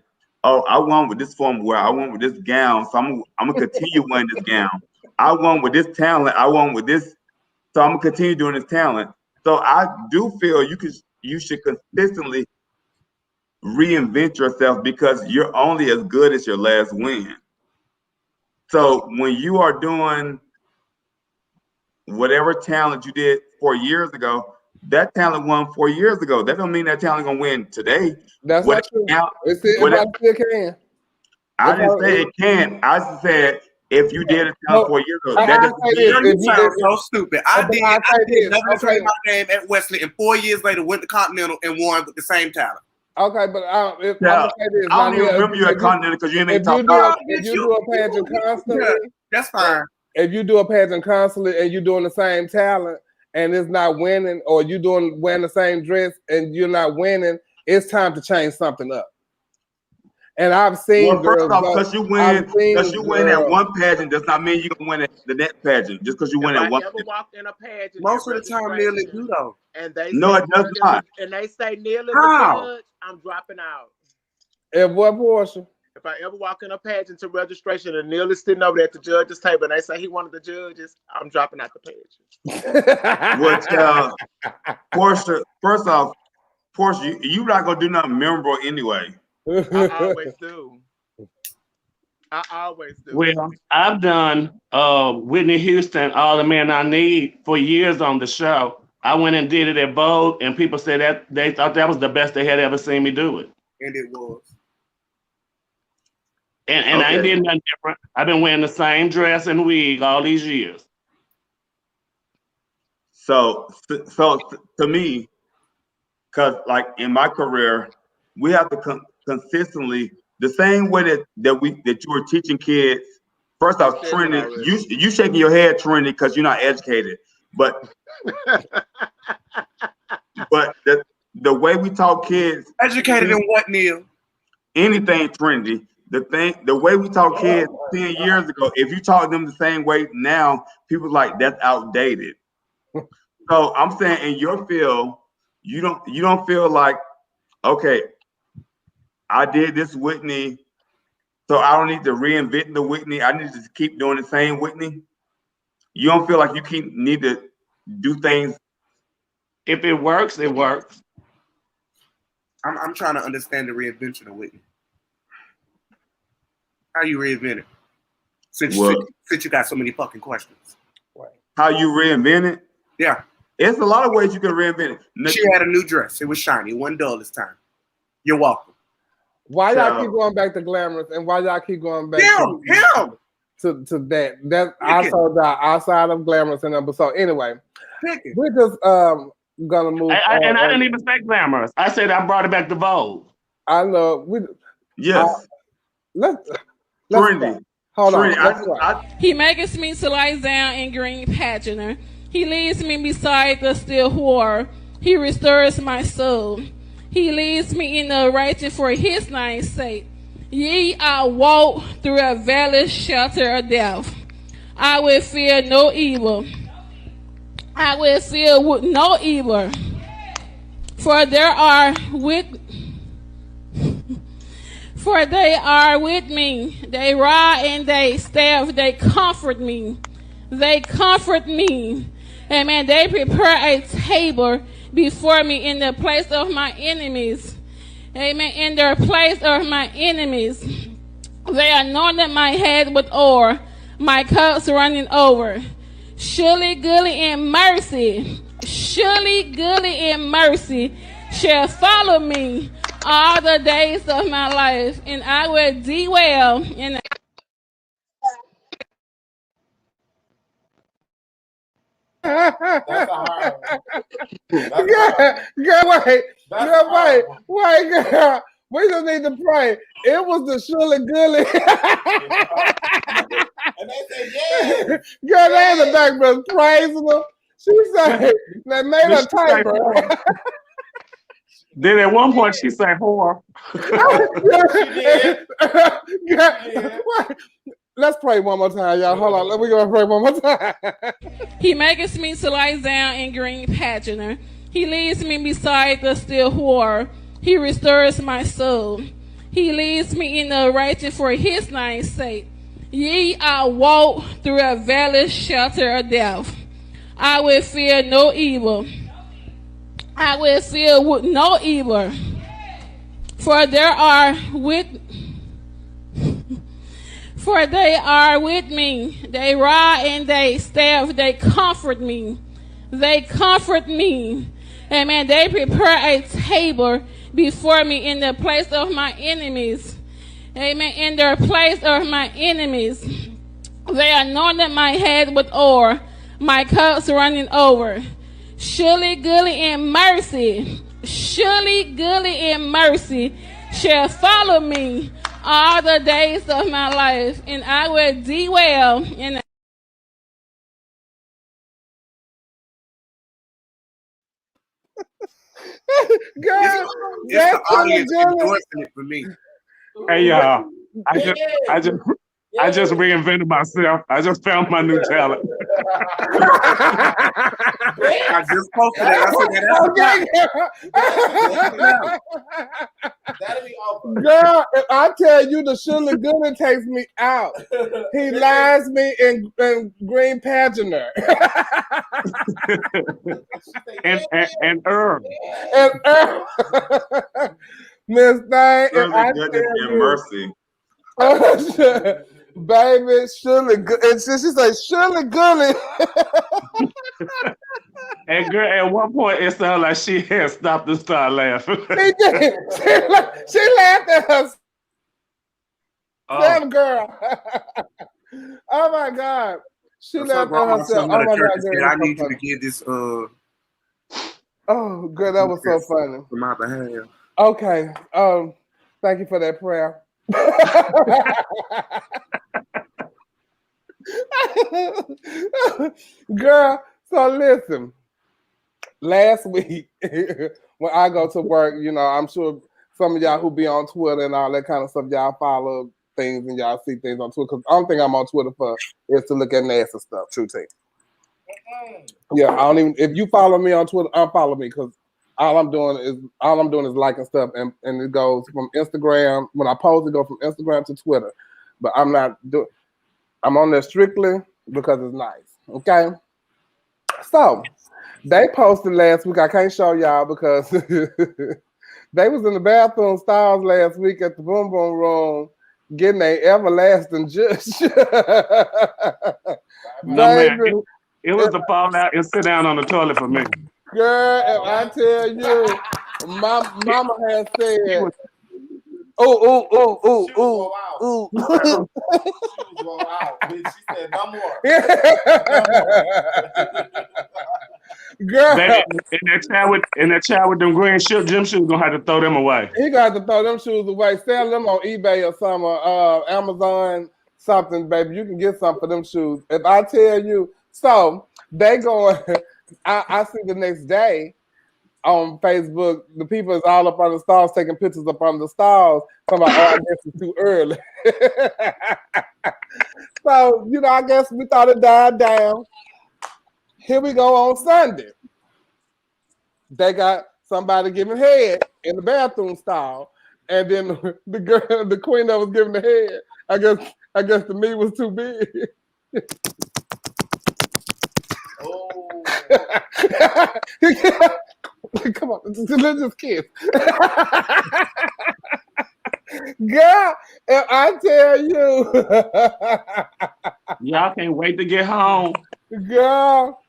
S4: oh, I won with this form where I won with this gown, so I'm gonna continue wearing this gown. I won with this talent, I won with this, so I'm gonna continue doing this talent. So I do feel you should consistently reinvent yourself, because you're only as good as your last win. So when you are doing whatever talent you did 4 years ago, that talent won 4 years ago. That don't mean that talent gonna win today.
S3: That's not true. It still can.
S4: I didn't say it can. I said if you did a talent 4 years ago, that doesn't mean
S7: you sound so stupid. I did never trained my game at Wesley, and 4 years later went to Continental and won with the same talent.
S3: Okay, but
S4: I don't even remember you at Continental because you didn't talk about.
S3: If you do a pageant constantly,
S7: that's fine.
S3: If you do a pageant constantly and you're doing the same talent and it's not winning, or you wearing the same dress and you're not winning, it's time to change something up. And I've seen
S4: girls. First off, because you win at one pageant does not mean you can win at the next pageant. Just because you win at one.
S5: Ever walked in a pageant,
S7: most of the time, nearly do though.
S5: And they
S4: no, it does not.
S5: And they say nearly the judge, I'm dropping out.
S3: At what portion?
S5: If I ever walk in a pageant to registration and Neil is sitting over there at the judge's table and they say he one of the judges, I'm dropping out the pageant.
S4: Porsche, first off, Porsche, you not gonna do nothing memorable anyway.
S5: I always do.
S6: Well, I've done Whitney Houston, All the Men I Need for years on the show. I went and did it at Vogue, and people said that they thought that was the best they had ever seen me do it.
S7: And it was.
S6: And I ain't did nothing different. I've been wearing the same dress and wig all these years.
S4: So to me, because like in my career, we have to consistently, the same way that you were teaching kids. First off, Trinity, you shaking your head, Trinity, because you're not educated. But the way we taught kids,
S7: educated in what, Neil?
S4: Anything, Trinity. The way we taught kids 10 years ago, if you taught them the same way now, people like that's outdated. So I'm saying in your field, you don't feel like, okay, I did this Whitney, so I don't need to reinvent the Whitney. I need to keep doing the same Whitney. You don't feel like you need to do things.
S6: If it works, it works.
S7: I'm trying to understand the reinvention of Whitney. How you reinvent it? Since you got so many fucking questions.
S4: How you reinvent it?
S7: Yeah.
S4: It's a lot of ways you can reinvent it.
S7: She had a new dress. It was shiny. It wasn't dull this time. You're welcome.
S3: Why y'all keep going back to glamorous, and why y'all keep going back
S7: him
S3: to that? That I told y'all outside of glamorous and number. So anyway, we're just gonna move.
S6: And I didn't even say glamorous. I said I brought it back to Vogue.
S3: I know.
S4: Yes.
S3: Let's
S4: Trendy.
S3: Hold on.
S8: He makes me to lie down in green pageant. He leads me beside the still whore. He restores my soul. He leads me in the righteous for his name's sake. Yea, I walk through a valley shelter of death. I will fear no evil. I will fear no evil. For they are with me. They rod and they staff, they comfort me. They comfort me. Amen. They prepare a table before me in the place of my enemies. Amen. In the place of my enemies. They anointed my head with oil, my cups running over. Surely goodness and mercy, shall follow me all the days of my life, and I will dwell in the
S3: Girl, girl. We just need to pray. It was the Shirley Gully.
S5: And they said, yeah.
S3: Girl, they in the back, bro, praising her. She said, they made her tight, bro.
S6: Then at one point she said whore.
S3: Let's pray one more time, y'all. Hold on. We're going to pray one more time.
S8: He makes me to lie down in green pageant. He leads me beside the still whore. He restores my soul. He leads me in the righteous for his name's sake. Yea, I walk through a valley shelter of death. I will fear no evil. I will fear no evil. For they are with me. They rod and they staff, they comfort me. They comfort me. Amen. They prepare a table before me in the place of my enemies. Amen. In the place of my enemies. They anointed my head with oil, my cups running over. Surely goodness and mercy, shall follow me all the days of my life, and I will dwell in the
S3: Girl,
S7: it's the audience endorsing it for me.
S6: Hey y'all, I just reinvented myself. I just found my new talent.
S7: I just posted it.
S5: That'll be awful.
S3: Girl, if I tell you the Shirley Goodman takes me out. He lies me in green pageant.
S6: and Earl.
S3: And Miss Thing, and I
S4: goodness
S3: tell
S4: and
S3: you,
S4: mercy.
S3: baby, Shirley Good, and she said Shirley Goodman.
S6: And girl, at one point it sounded like she had stopped and started laughing.
S3: She did. She laughed at us. Damn girl. Oh my God. She laughed at herself. Oh my God, girl,
S7: I need you to give this
S3: oh, girl, that was so funny.
S7: For my behalf.
S3: Okay. Thank you for that prayer. Girl, so listen. Last week, when I go to work, you know, I'm sure some of y'all who be on Twitter and all that kind of stuff, y'all follow things and y'all see things on Twitter. Because the only thing I'm on Twitter for is to look at nasty stuff. True thing. Yeah, I don't even. If you follow me on Twitter, unfollow me because all I'm doing is liking stuff, and it goes from Instagram. When I post, it goes from Instagram to Twitter. But I'm not doing. I'm on there strictly because it's nice. Okay. So they posted last week. I can't show y'all because they was in the bathroom stalls last week at the Boom Boom Room getting a everlasting juice. Baby,
S6: It was to fall out and sit down on the toilet for me.
S3: Girl, if I tell you, my mama has
S6: He
S3: said,
S6: was-
S3: ooh.
S1: She was roll out. She said, no more.
S3: Girl,
S6: Baby, in that chair with them green gym shoes, gonna have to throw them away.
S3: he got to throw them shoes away, sell them on eBay or something, Amazon, something, baby. You can get some for them shoes. If I tell you, so they going, I see the next day on Facebook, the people is all up on the stalls taking pictures up on the stalls. Talking about, I guess it's too early. So, I guess we thought it died down. Here we go on Sunday. They got somebody giving head in the bathroom stall, and then the girl, the queen that was giving the head, I guess the meat was too big.
S1: Oh.
S3: Come on, let's just kiss. Girl, if I tell you,
S6: Y'all can't wait to get home.
S3: girl,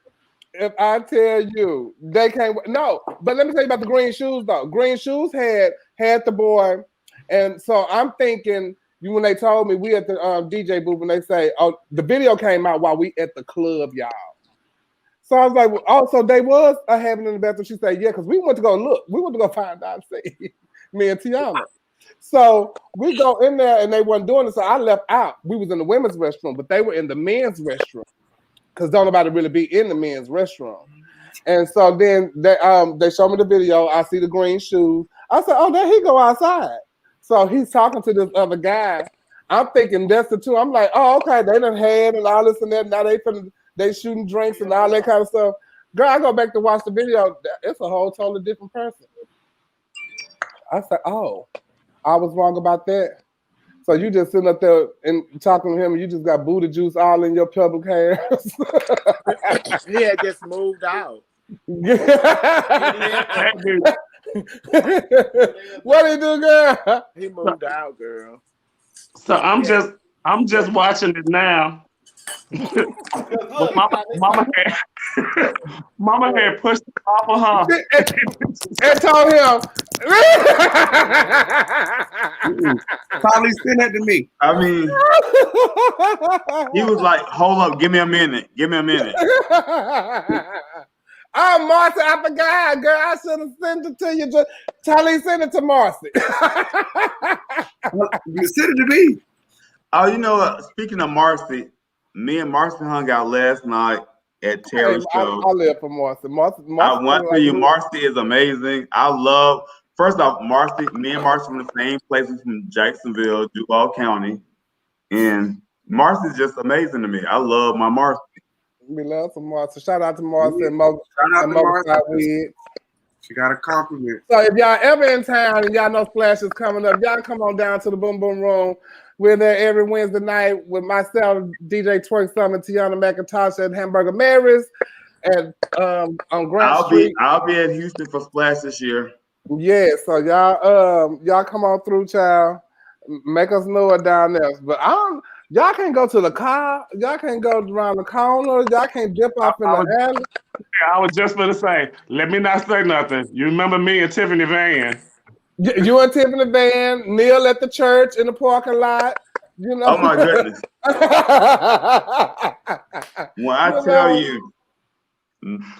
S3: if I tell you, they can't. No, but let me tell you about the green shoes though. Green shoes had the boy, and so I'm thinking. When they told me we at the DJ booth, and they say, "Oh, the video came out while we at the club, y'all." So I was like, well, "Oh, so they was having in the bathroom." She said, "Yeah, because we went to go look. We went to go find out." See, me and Tiana. So we go in there, and they wasn't doing it. So I left out. We was in the women's restroom, but they were in the men's restroom because don't nobody really be in the men's restroom. And so then they show me the video. I see the green shoes. I said, "Oh, there he go outside." So he's talking to this other guy. I'm thinking that's the two. I'm like, "Oh, okay, they done had and all this and that. Now they shooting drinks and all that kind of stuff." Girl, I go back to watch the video. It's a whole totally different person. I said, "Oh, I was wrong about that." So you just sitting up there and talking to him, and you just got Buddha juice all in your public hands.
S5: He had just moved out.
S3: What did he do, girl?
S5: He moved out, girl.
S6: So I'm just watching it now. But mama had pushed it off of her
S3: and told him.
S7: Probably send that to me.
S4: I mean, he was like, "Hold up, give me a minute.
S3: Oh, Marcy, I forgot, girl. I should have sent it to you. Just Charlie, send it to Marcy.
S7: Send it to me.
S4: Oh, you know what? Speaking of Marcy, me and Marcy hung out last night at Terry's show.
S3: I live for Marcy. Marcy
S4: I want to tell you, Marcy is amazing. First off, me and Marcy from the same places from Jacksonville, Duval County. And Marcy's just amazing to me. I love my Marcy.
S3: We love some Marcy. Shout out to Marcy and
S7: Shout out to
S3: Marcy.
S7: She got a compliment.
S3: So if y'all ever in town and y'all know Splash is coming up, y'all come on down to the Boom Boom Room. We're there every Wednesday night with myself, DJ Twerk Summit, Tiana McIntosh at Hamburger Mary's, and on Grant Street.
S4: I'll be at Houston for Splash this year.
S3: Yeah, so y'all come on through, child. Make us know it down there. But y'all can't go to the car. Y'all can't go around the corner. Y'all can't dip off in the alley.
S6: I was just going to say, let me not say nothing. You remember me and Tiffany Van?
S3: You and Tiffany Van, Neil at the church in the parking lot. You know.
S4: Oh my goodness! When I tell you,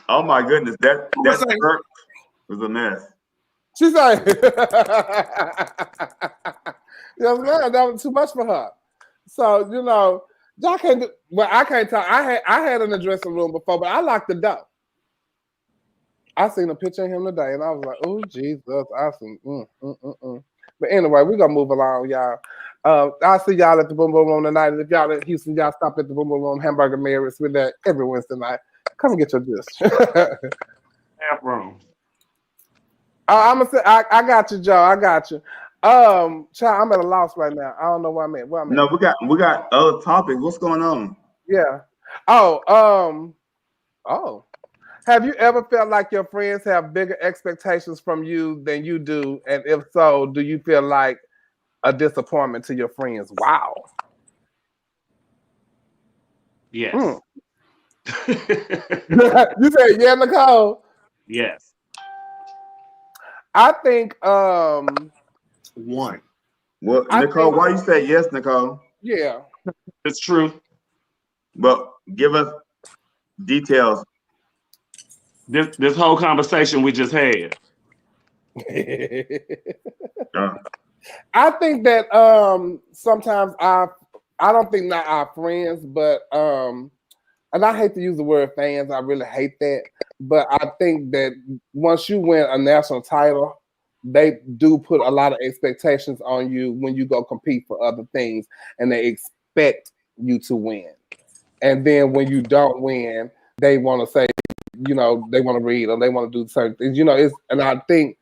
S4: oh my goodness, that church was a mess.
S3: She's like, yes, man, that was too much for her. So y'all can't. Well, I can't tell. I had in the dressing room before, but I locked the door. I seen a picture of him today, and I was like, "Oh Jesus!" I seen. But anyway, we're gonna move along, y'all. I'll see y'all at the Boom Boom Room tonight. And if y'all in Houston, y'all stop at the Boom Boom Room, Hamburger Mary's. We're there every Wednesday night. Come and get your dish.
S6: Half room.
S3: I'm gonna say, I got you, Joe. I got you. Child, I'm at a loss right now. I don't know where I'm at.
S4: No, we got other topics. What's going on?
S3: Yeah. Have you ever felt like your friends have bigger expectations from you than you do? And if so, do you feel like a disappointment to your friends? Wow.
S6: Yes.
S3: You said yeah, Necole.
S6: Yes.
S3: I think
S7: One.
S4: Well,
S3: I
S4: Necole,
S3: think
S4: why you say yes, Necole?
S3: yeah.
S6: It's true.
S4: But give us details.
S6: This whole conversation we just had.
S4: Uh,
S3: I think that sometimes I don't think not our friends, but and I hate to use the word fans, I really hate that. But I think that once you win a national title, they do put a lot of expectations on you when you go compete for other things, and they expect you to win. And then when you don't win, they want to say, you know, they want to read or they want to do certain things. You know, and I think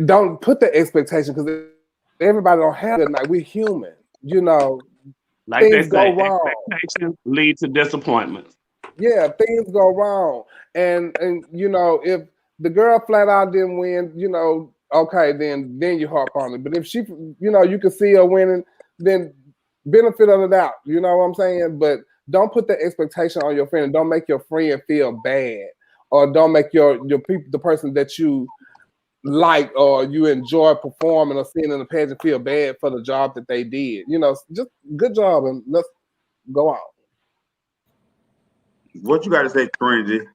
S3: don't put the expectation because everybody don't have a good night. We're human. You know,
S6: Like they
S3: things go
S6: say,
S3: wrong.
S6: expectations lead to disappointments.
S3: Yeah, things go wrong. And you know, if the girl flat out didn't win, you know, okay, then you harp on it. But if she, you know, you can see her winning, then benefit of the doubt. You know what I'm saying? But don't put the expectation on your friend. And don't make your friend feel bad, or don't make your people, the person that you like or you enjoy performing or seeing in the pageant, feel bad for the job that they did. You know, just good job and let's go on.
S4: what you got to say, Trinity?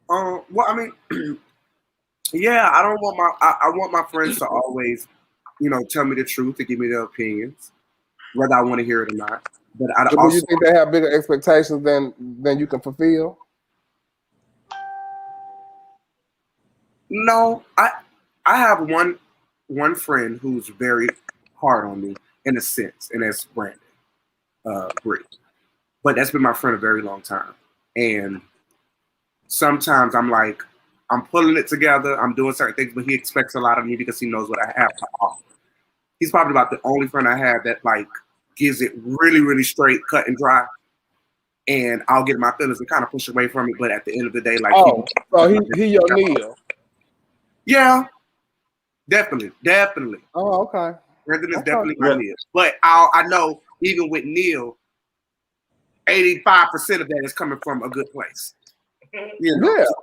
S7: Well, I mean, yeah, I don't want I want my friends to always, you know, tell me the truth, to give me their opinions, whether I want to hear it or not. But I
S3: But do you
S7: also
S3: think they have bigger expectations than you can fulfill?
S7: no, I have one friend who's very hard on me in a sense, and that's Brandon Bree. But that's been my friend a very long time, and sometimes I'm like, I'm pulling it together, I'm doing certain things, but he expects a lot of me because he knows what I have to offer. He's probably about the only friend I have that like gives it really, really straight, cut and dry. And I'll get my feelings and kind of push away from it. But at the end of the day, like,
S3: Oh, so he your Neil.
S7: yeah, definitely.
S3: Oh, okay.
S7: Brendan is
S3: Okay.
S7: definitely my Neil. But I know even with Neil, 85% of that is coming from a good place. You know,
S3: Yeah.
S7: so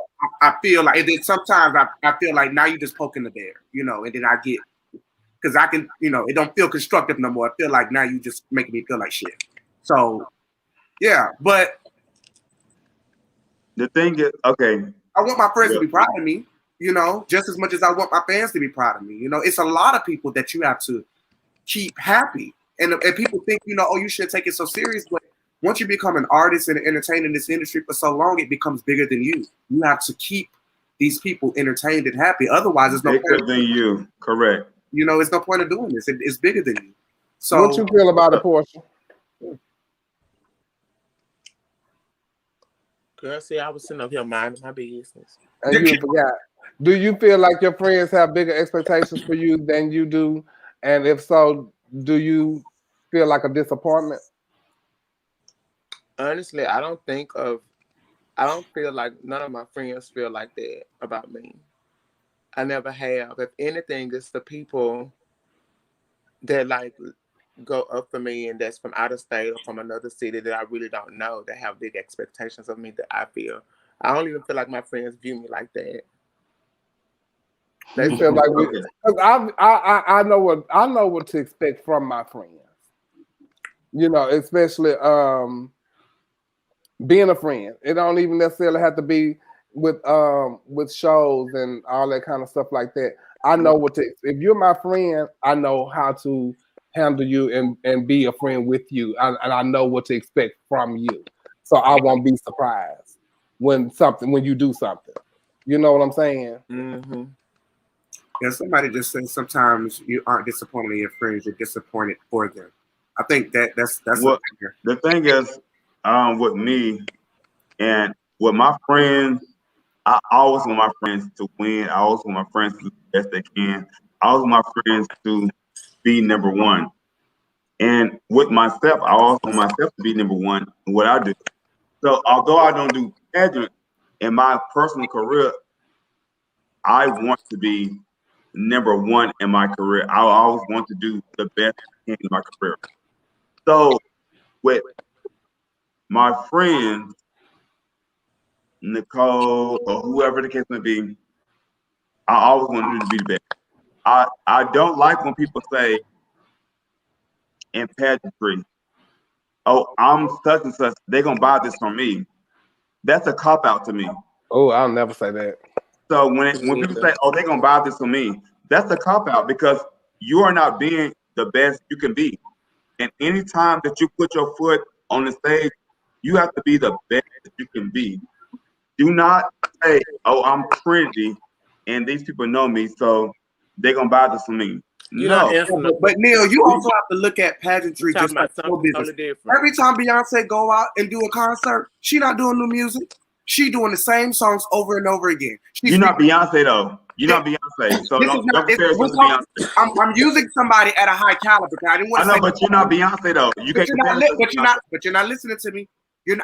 S7: I feel like, and then sometimes I feel like now you're just poking the bear, you know, and then I get, because I can, you know, it don't feel constructive no more. I feel like now you just making me feel like shit. So, yeah, but
S4: The thing is, okay.
S7: I want my friends to be proud of me, you know, just as much as I want my fans to be proud of me. You know, it's a lot of people that you have to keep happy. And people think, you know, oh, you should take it so serious. But once you become an artist and entertained in this industry for so long, it becomes bigger than you. You have to keep these people entertained and happy. Otherwise, there's no
S4: Bigger
S7: point.
S4: than you, correct.
S7: You know, it's no point of doing this. It's bigger than you. So
S3: What you feel about it, Porsche?
S5: Girl, see, I was sitting up here minding my business.
S3: And you forgot. Do you feel like your friends have bigger expectations for you than you do? And if so, do you feel like a disappointment?
S5: Honestly, I don't feel like none of my friends feel like that about me. I never have. If anything, it's the people that like go up for me and that's from out of state or from another city that I really don't know that have big expectations of me that I feel. I don't even feel like my friends view me like that.
S3: You feel like because I know what to expect from my friends. You know, especially being a friend. It don't even necessarily have to be with shows and all that kind of stuff like that. I know what to. If you're my friend, I know how to handle you and be a friend with you, and I know what to expect from you. So I won't be surprised when you do something. You know what I'm saying?
S5: Mm-hmm.
S7: Yeah, somebody just said sometimes you aren't disappointed in your friends, you're disappointed for them. I think that's
S4: what the thing is, with me and with my friends, I always want my friends to win. I always want my friends to do the best they can. I always want my friends to be number one. And with myself, I also want myself to be number one in what I do. So although I don't do pageant in my personal career, I want to be number one in my career. I always want to do the best in my career. So with my friends, Necole or whoever the case may be, I always want them to be the best. I don't like when people say in pageantry, oh, I'm such and such, they're gonna buy this from me. That's a cop out to me.
S3: Oh, I'll never say that.
S4: So when people say, oh, they're gonna buy this from me, that's a cop out because you are not being the best you can be. And anytime that you put your foot on the stage, you have to be the best that you can be. Do not say, oh, I'm Trinity and these people know me, so they're gonna buy this from me. No.
S7: But Neil, you also have to look at pageantry just like show business. Every time Beyonce go out and do a concert, she not doing new music. She doing the same songs over and over again.
S4: You're not Beyonce though. You're not Beyonce. So don't compare yourself to Beyonce.
S7: I'm using somebody at a high caliber. I didn't want to
S4: I know, but you're not Beyonce though. You can't compare yourself.
S7: But you're not listening to me.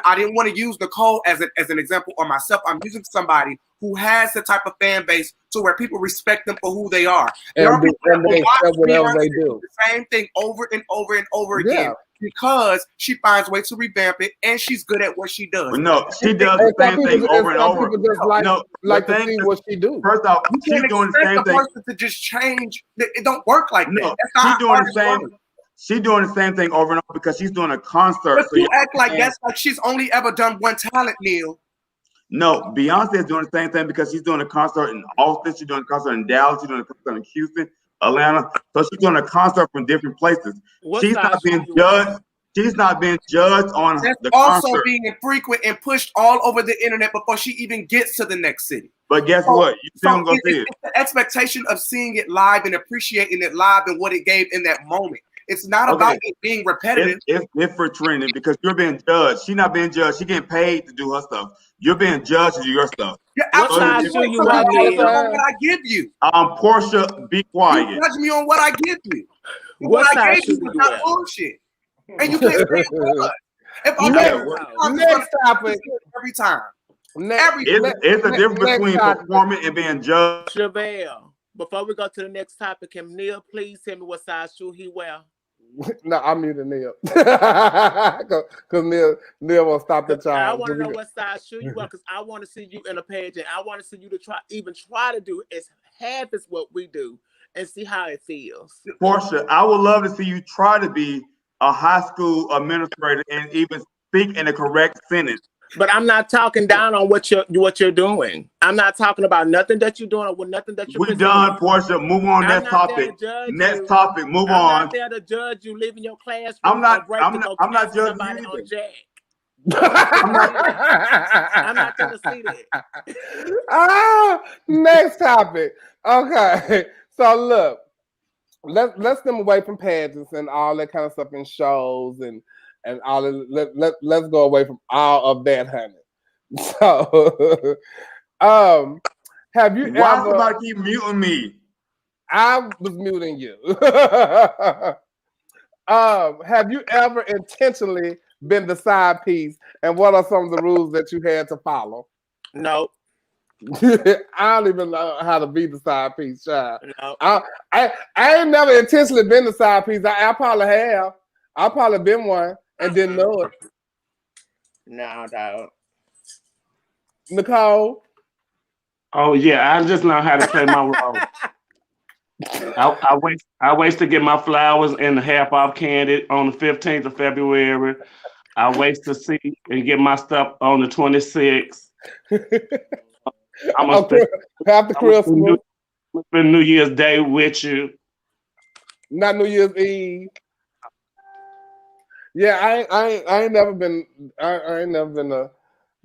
S7: I didn't want to use Necole as an example or myself. I'm using somebody who has the type of fan base to where people respect them for who they are. There are people that watch the same thing over and over and over again because she finds ways to revamp it and she's good at what she does.
S4: Well, no, she does the same thing over and over.
S3: People just like to see what she do.
S4: First off, she's doing the same thing.
S7: Person to just change. It don't work like that.
S4: She's doing the same. She's doing the same thing over and over because she's doing a concert.
S7: But you act like that's like she's only ever done one talent, Neil.
S4: No, Beyonce is doing the same thing because she's doing a concert in Austin, she's doing a concert in Dallas, she's doing a concert in Houston, Atlanta. So she's doing a concert from different places. She's not being judged. She's not being judged on the
S7: also
S4: concert.
S7: Being frequent and pushed all over the internet before she even gets to the next city.
S4: But guess what? You still gonna see it.
S7: It's the expectation of seeing it live and appreciating it live and what it gave in that moment. It's not about it being repetitive.
S4: It's different, Trending, because you're being judged. She's not being judged. She getting paid to do her stuff. You're being judged to do your stuff.
S7: Yeah, what size shoe you want, what I give you?
S4: Portia, be quiet.
S7: You judge me on what I give you. What I gave you is not bullshit. And you can't say it.
S3: Next topic.
S7: Every time.
S4: It's a difference between performing and being judged.
S5: Chevelle, before we go to the next topic, can Neil please tell me what size shoe he wear?
S3: No, I'm muting Neil. Because Neil won't stop the child.
S5: I want to know what size shoe you wear because I want to see you in a page and I want to see you to try to do as half as what we do and see how it feels.
S4: Portia, I would love to see you try to be a high school administrator and even speak in the correct sentence.
S5: But I'm not talking down on what you're doing. I'm not talking about nothing that you're doing or nothing that you're.
S4: We're done, Portia. Move on. Next topic. Next topic. Move on.
S5: I'm not there to judge you. Leaving your classroom.
S4: I'm not judging
S5: somebody
S4: you
S5: on Jack.
S3: I'm
S5: not going to see
S3: that. Next topic. Okay. So look, let's them away from pageants and all that kind of stuff in shows and all that. Let's go away from all of that, honey. So, have you
S4: Why
S3: ever?
S4: somebody keep muting me?
S3: I was muting you. Have you ever intentionally been the side piece? And what are some of the rules that you had to follow?
S5: No.
S3: I don't even know how to be the side piece, child.
S5: No.
S3: I ain't never intentionally been the side piece. I probably have. I probably been one and didn't know it.
S5: No, dog.
S3: Necole?
S6: Oh yeah, I just know how to play my role. I wait to get my flowers and half off candy on the 15th of February. I wait to see and get my stuff on the 26th. I'm gonna spend New Year's Day with you.
S3: Not New Year's Eve. Yeah, I ain't never been. I ain't never been the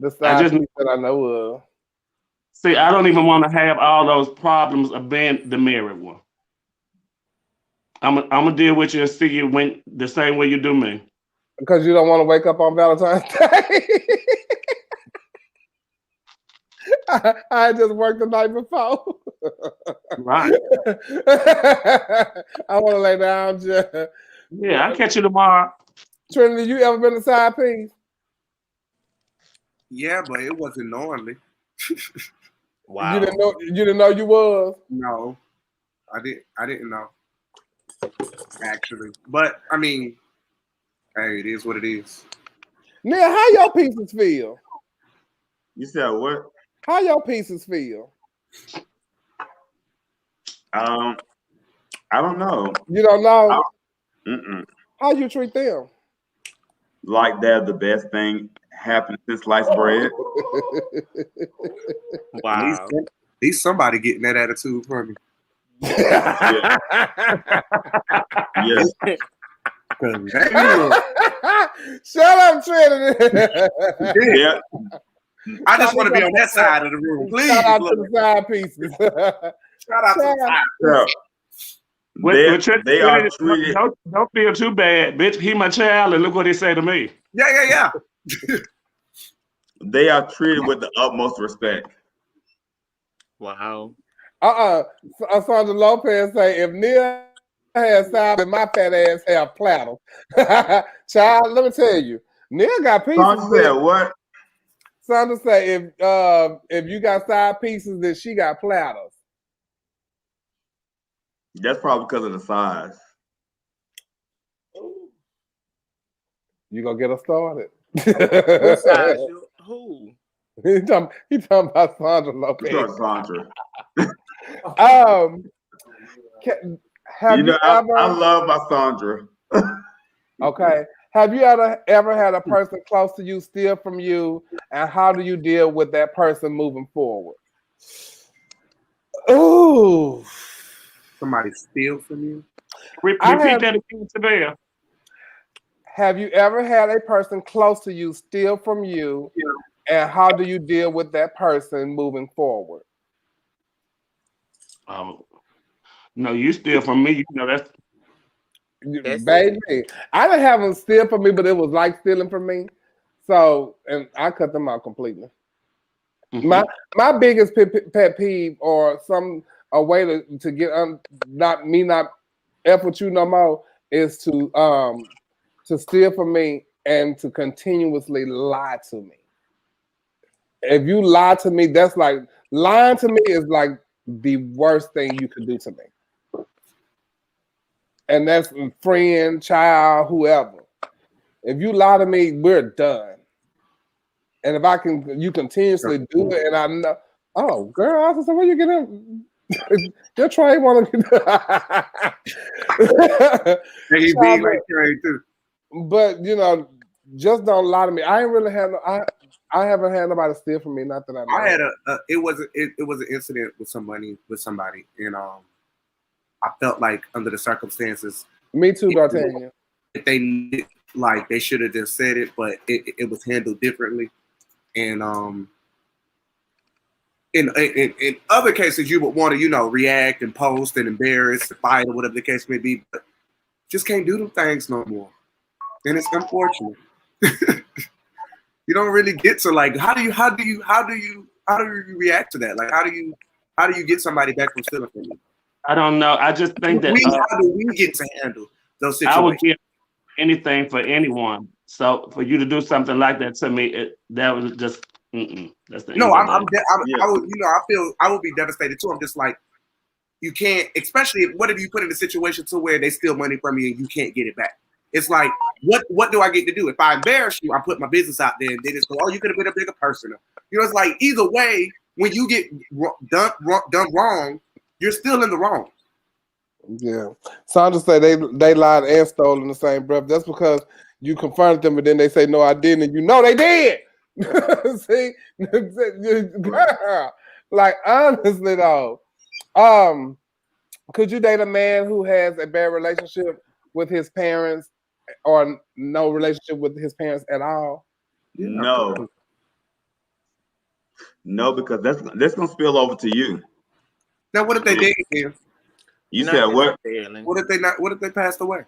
S3: side piece that I know of.
S6: See, I don't even want to have all those problems of being the married one. I'm gonna deal with you and see you when the same way you do me.
S3: Because you don't want to wake up on Valentine's Day. I just worked the night before.
S6: Right.
S3: I want to lay down.
S6: Yeah, I'll catch you tomorrow.
S3: Trinity, you ever been a side piece?
S7: Yeah, but it wasn't knowingly.
S5: Wow.
S3: You didn't know you was?
S7: No, I didn't know. Actually, but I mean, hey, it is what it is.
S3: Neil, how your pieces feel?
S4: You said what?
S3: How your pieces feel?
S4: I don't know.
S3: You don't know?
S4: Mm-mm.
S3: How you treat them?
S4: Like they're the best thing happened since sliced bread.
S5: Wow.
S7: At least somebody getting that attitude from me.
S4: Yeah. Yes.
S3: Shut up, Trinity.
S4: Yeah.
S7: I just want to be on that side of the room, please.
S3: Shout out to the side pieces.
S7: Shout out to the side.
S4: Yeah. They are treated.
S6: Don't feel too bad, bitch. He my child, and look what he say to me.
S7: Yeah.
S4: They are treated with the utmost respect.
S5: Wow.
S3: Sandra Lopez say, if Neil has side and my fat ass have platter. Child, let me tell you, Neil got pieces.
S4: Sandra said what?
S3: Sandra say, if you got side pieces, then she got platters.
S4: That's probably because of the size.
S3: You gonna get us started?
S5: What size? Who?
S3: He talking about Sandra Lopez.
S4: Sandra.
S3: Have you ever?
S4: I love my Sandra.
S3: Okay. Have you ever had a person close to you steal from you, and how do you deal with that person moving forward? Ooh.
S7: Somebody steal from you?
S6: Repeat that again, Chevelle.
S3: Have you ever had a person close to you steal from you, and how do you deal with that person moving forward?
S6: No, you steal from me. You know that's
S3: baby. I didn't have them steal from me, but it was like stealing from me. So, and I cut them out completely. Mm-hmm. My biggest pet peeve, or a way to get not F with you no more, is to steal from me and to continuously lie to me. If you lie to me, that's like lying to me is like the worst thing you could do to me. And that's friend, child, whoever. If you lie to me, we're done. And if you continuously do it, and I know, oh, girl, I said, where you get in? Your tray want to
S7: He be like tray too.
S3: But just don't lie to me. I ain't really had I haven't had nobody steal from me. Not that I know.
S7: I had it was an incident with somebody, and I felt like under the circumstances.
S3: Me too, D'Artagnan.
S7: They should have just said it, but it was handled differently. And in other cases, you would want to react and post and embarrass, fight, or whatever the case may be, but just can't do them things no more. And it's unfortunate. You don't really get to how do you react to that? Like how do you get somebody back from stealing from you?
S6: I don't know. I just think that
S7: how do we get to handle those situations?
S6: I would give anything for anyone. So for you to do something like that to me, that was just that's the
S7: no. I would be devastated too. I'm just like, you can't, especially what if you put in a situation to where they steal money from you and you can't get it back. It's like, what do I get to do? If I embarrass you, I put my business out there, and they just go, oh, you could have been a bigger person. It's like either way, when you get done wrong, you're still in the wrong.
S3: Yeah. Sandra say they lied and stole in the same breath. That's because you confronted them, but then they say, no, I didn't, and they did. See? Girl. Like, honestly, though, could you date a man who has a bad relationship with his parents or no relationship with his parents at all?
S4: No, because that's gonna spill over to you.
S7: Now, what if they did?
S4: You said what?
S7: What if they not? What if they passed away?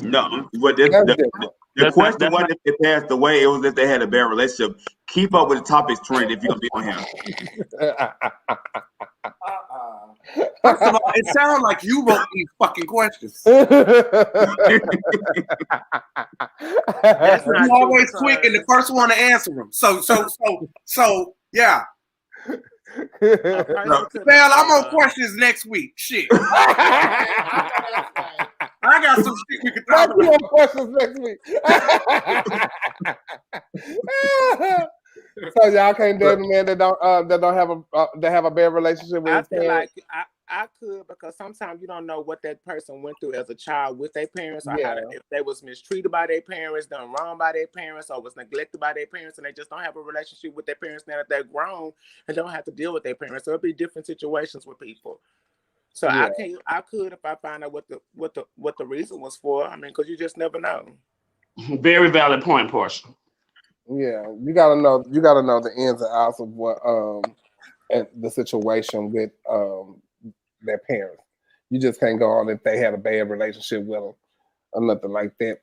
S4: No, the question wasn't if they passed away. It was if they had a bad relationship. Keep up with the topics trend if you're gonna be on here.
S7: First of all, it sounds like you wrote these fucking questions.
S5: That's
S7: you always quick and the first one to answer them. So yeah. Well, I'm on questions next week. Shit. I got some shit we can
S3: Let's
S7: talk
S3: do
S7: about.
S3: more questions next week. So y'all can't date a man that don't have a bad relationship with
S5: I
S3: his
S5: feel
S3: parents.
S5: like I could, because sometimes you don't know what that person went through as a child with their parents, or
S3: Yeah.
S5: if they was mistreated by their parents, done wrong by their parents, or was neglected by their parents, and they just don't have a relationship with their parents now that they're grown and don't have to deal with their parents. So it'll be different situations with people. So
S3: Yeah.
S5: I could if I find out what the reason was for. I mean, because you just never know.
S6: Very valid point, Porsche.
S3: Yeah, you gotta know the ins and outs of what and the situation with their parents. You just can't go on if they had a bad relationship with them or nothing like that.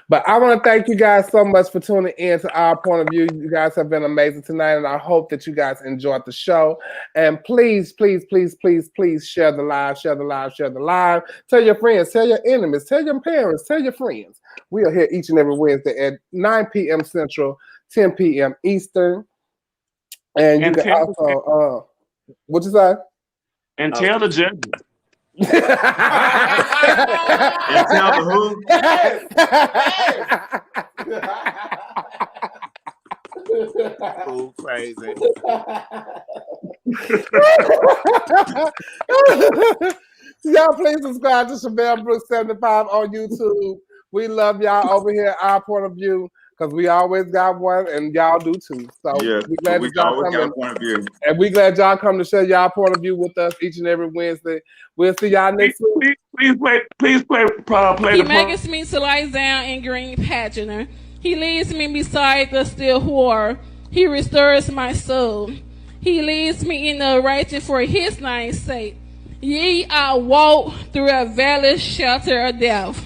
S3: But I want to thank you guys so much for tuning in to Our Point of View. You guys have been amazing tonight, and I hope that you guys enjoyed the show. And please, please, please, please, please share the live, share the live, share the live. Tell your friends, tell your enemies, tell your parents, tell your friends. We are here each and every Wednesday at 9 p.m. Central, 10 p.m. Eastern. And you can also, what you say?
S6: And tell the judges.
S4: And tell the who?
S5: Ooh, crazy.
S3: Y'all please subscribe to Chevelle Brooks 75 on YouTube. We love y'all over here at Our Point of View, because we always got one, and y'all do too. So
S4: Yeah,
S3: we glad
S4: we
S3: that y'all
S4: always got a
S3: coming.
S4: point of view.
S3: And we glad y'all come to share y'all point of view with us each and every Wednesday. We'll see y'all next week.
S6: Please play
S8: He
S6: the
S8: makes me to lie down in green pasture. He leads me beside the still water. He restores my soul. He leads me in the righteous for his name's sake. Yea, I walk through a valley shelter of death.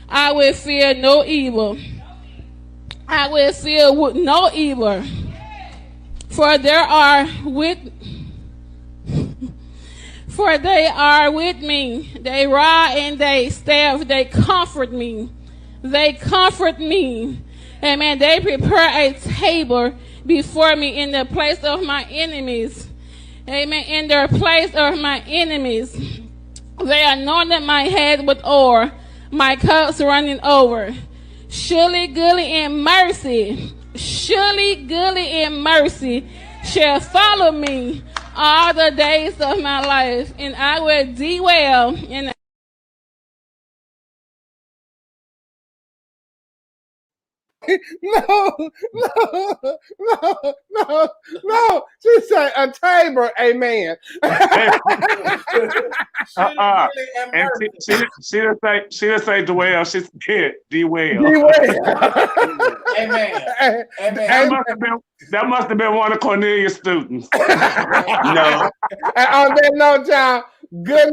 S8: I will fear no evil. I will fear no evil. For they are with me. They rod and they staff, they comfort me. They comfort me. Amen. They prepare a table before me in the place of my enemies. Amen. In the place of my enemies. They anointed my head with oil, my cups running over. Surely goodness and mercy shall follow me all the days of my life, and I will dwell in the
S3: No. She said a table, amen.
S6: And she didn't say dwell, she said dwell.
S3: Amen.
S6: That must have been one of Cornelius' students.
S4: No.
S3: And on that note, y'all, good night.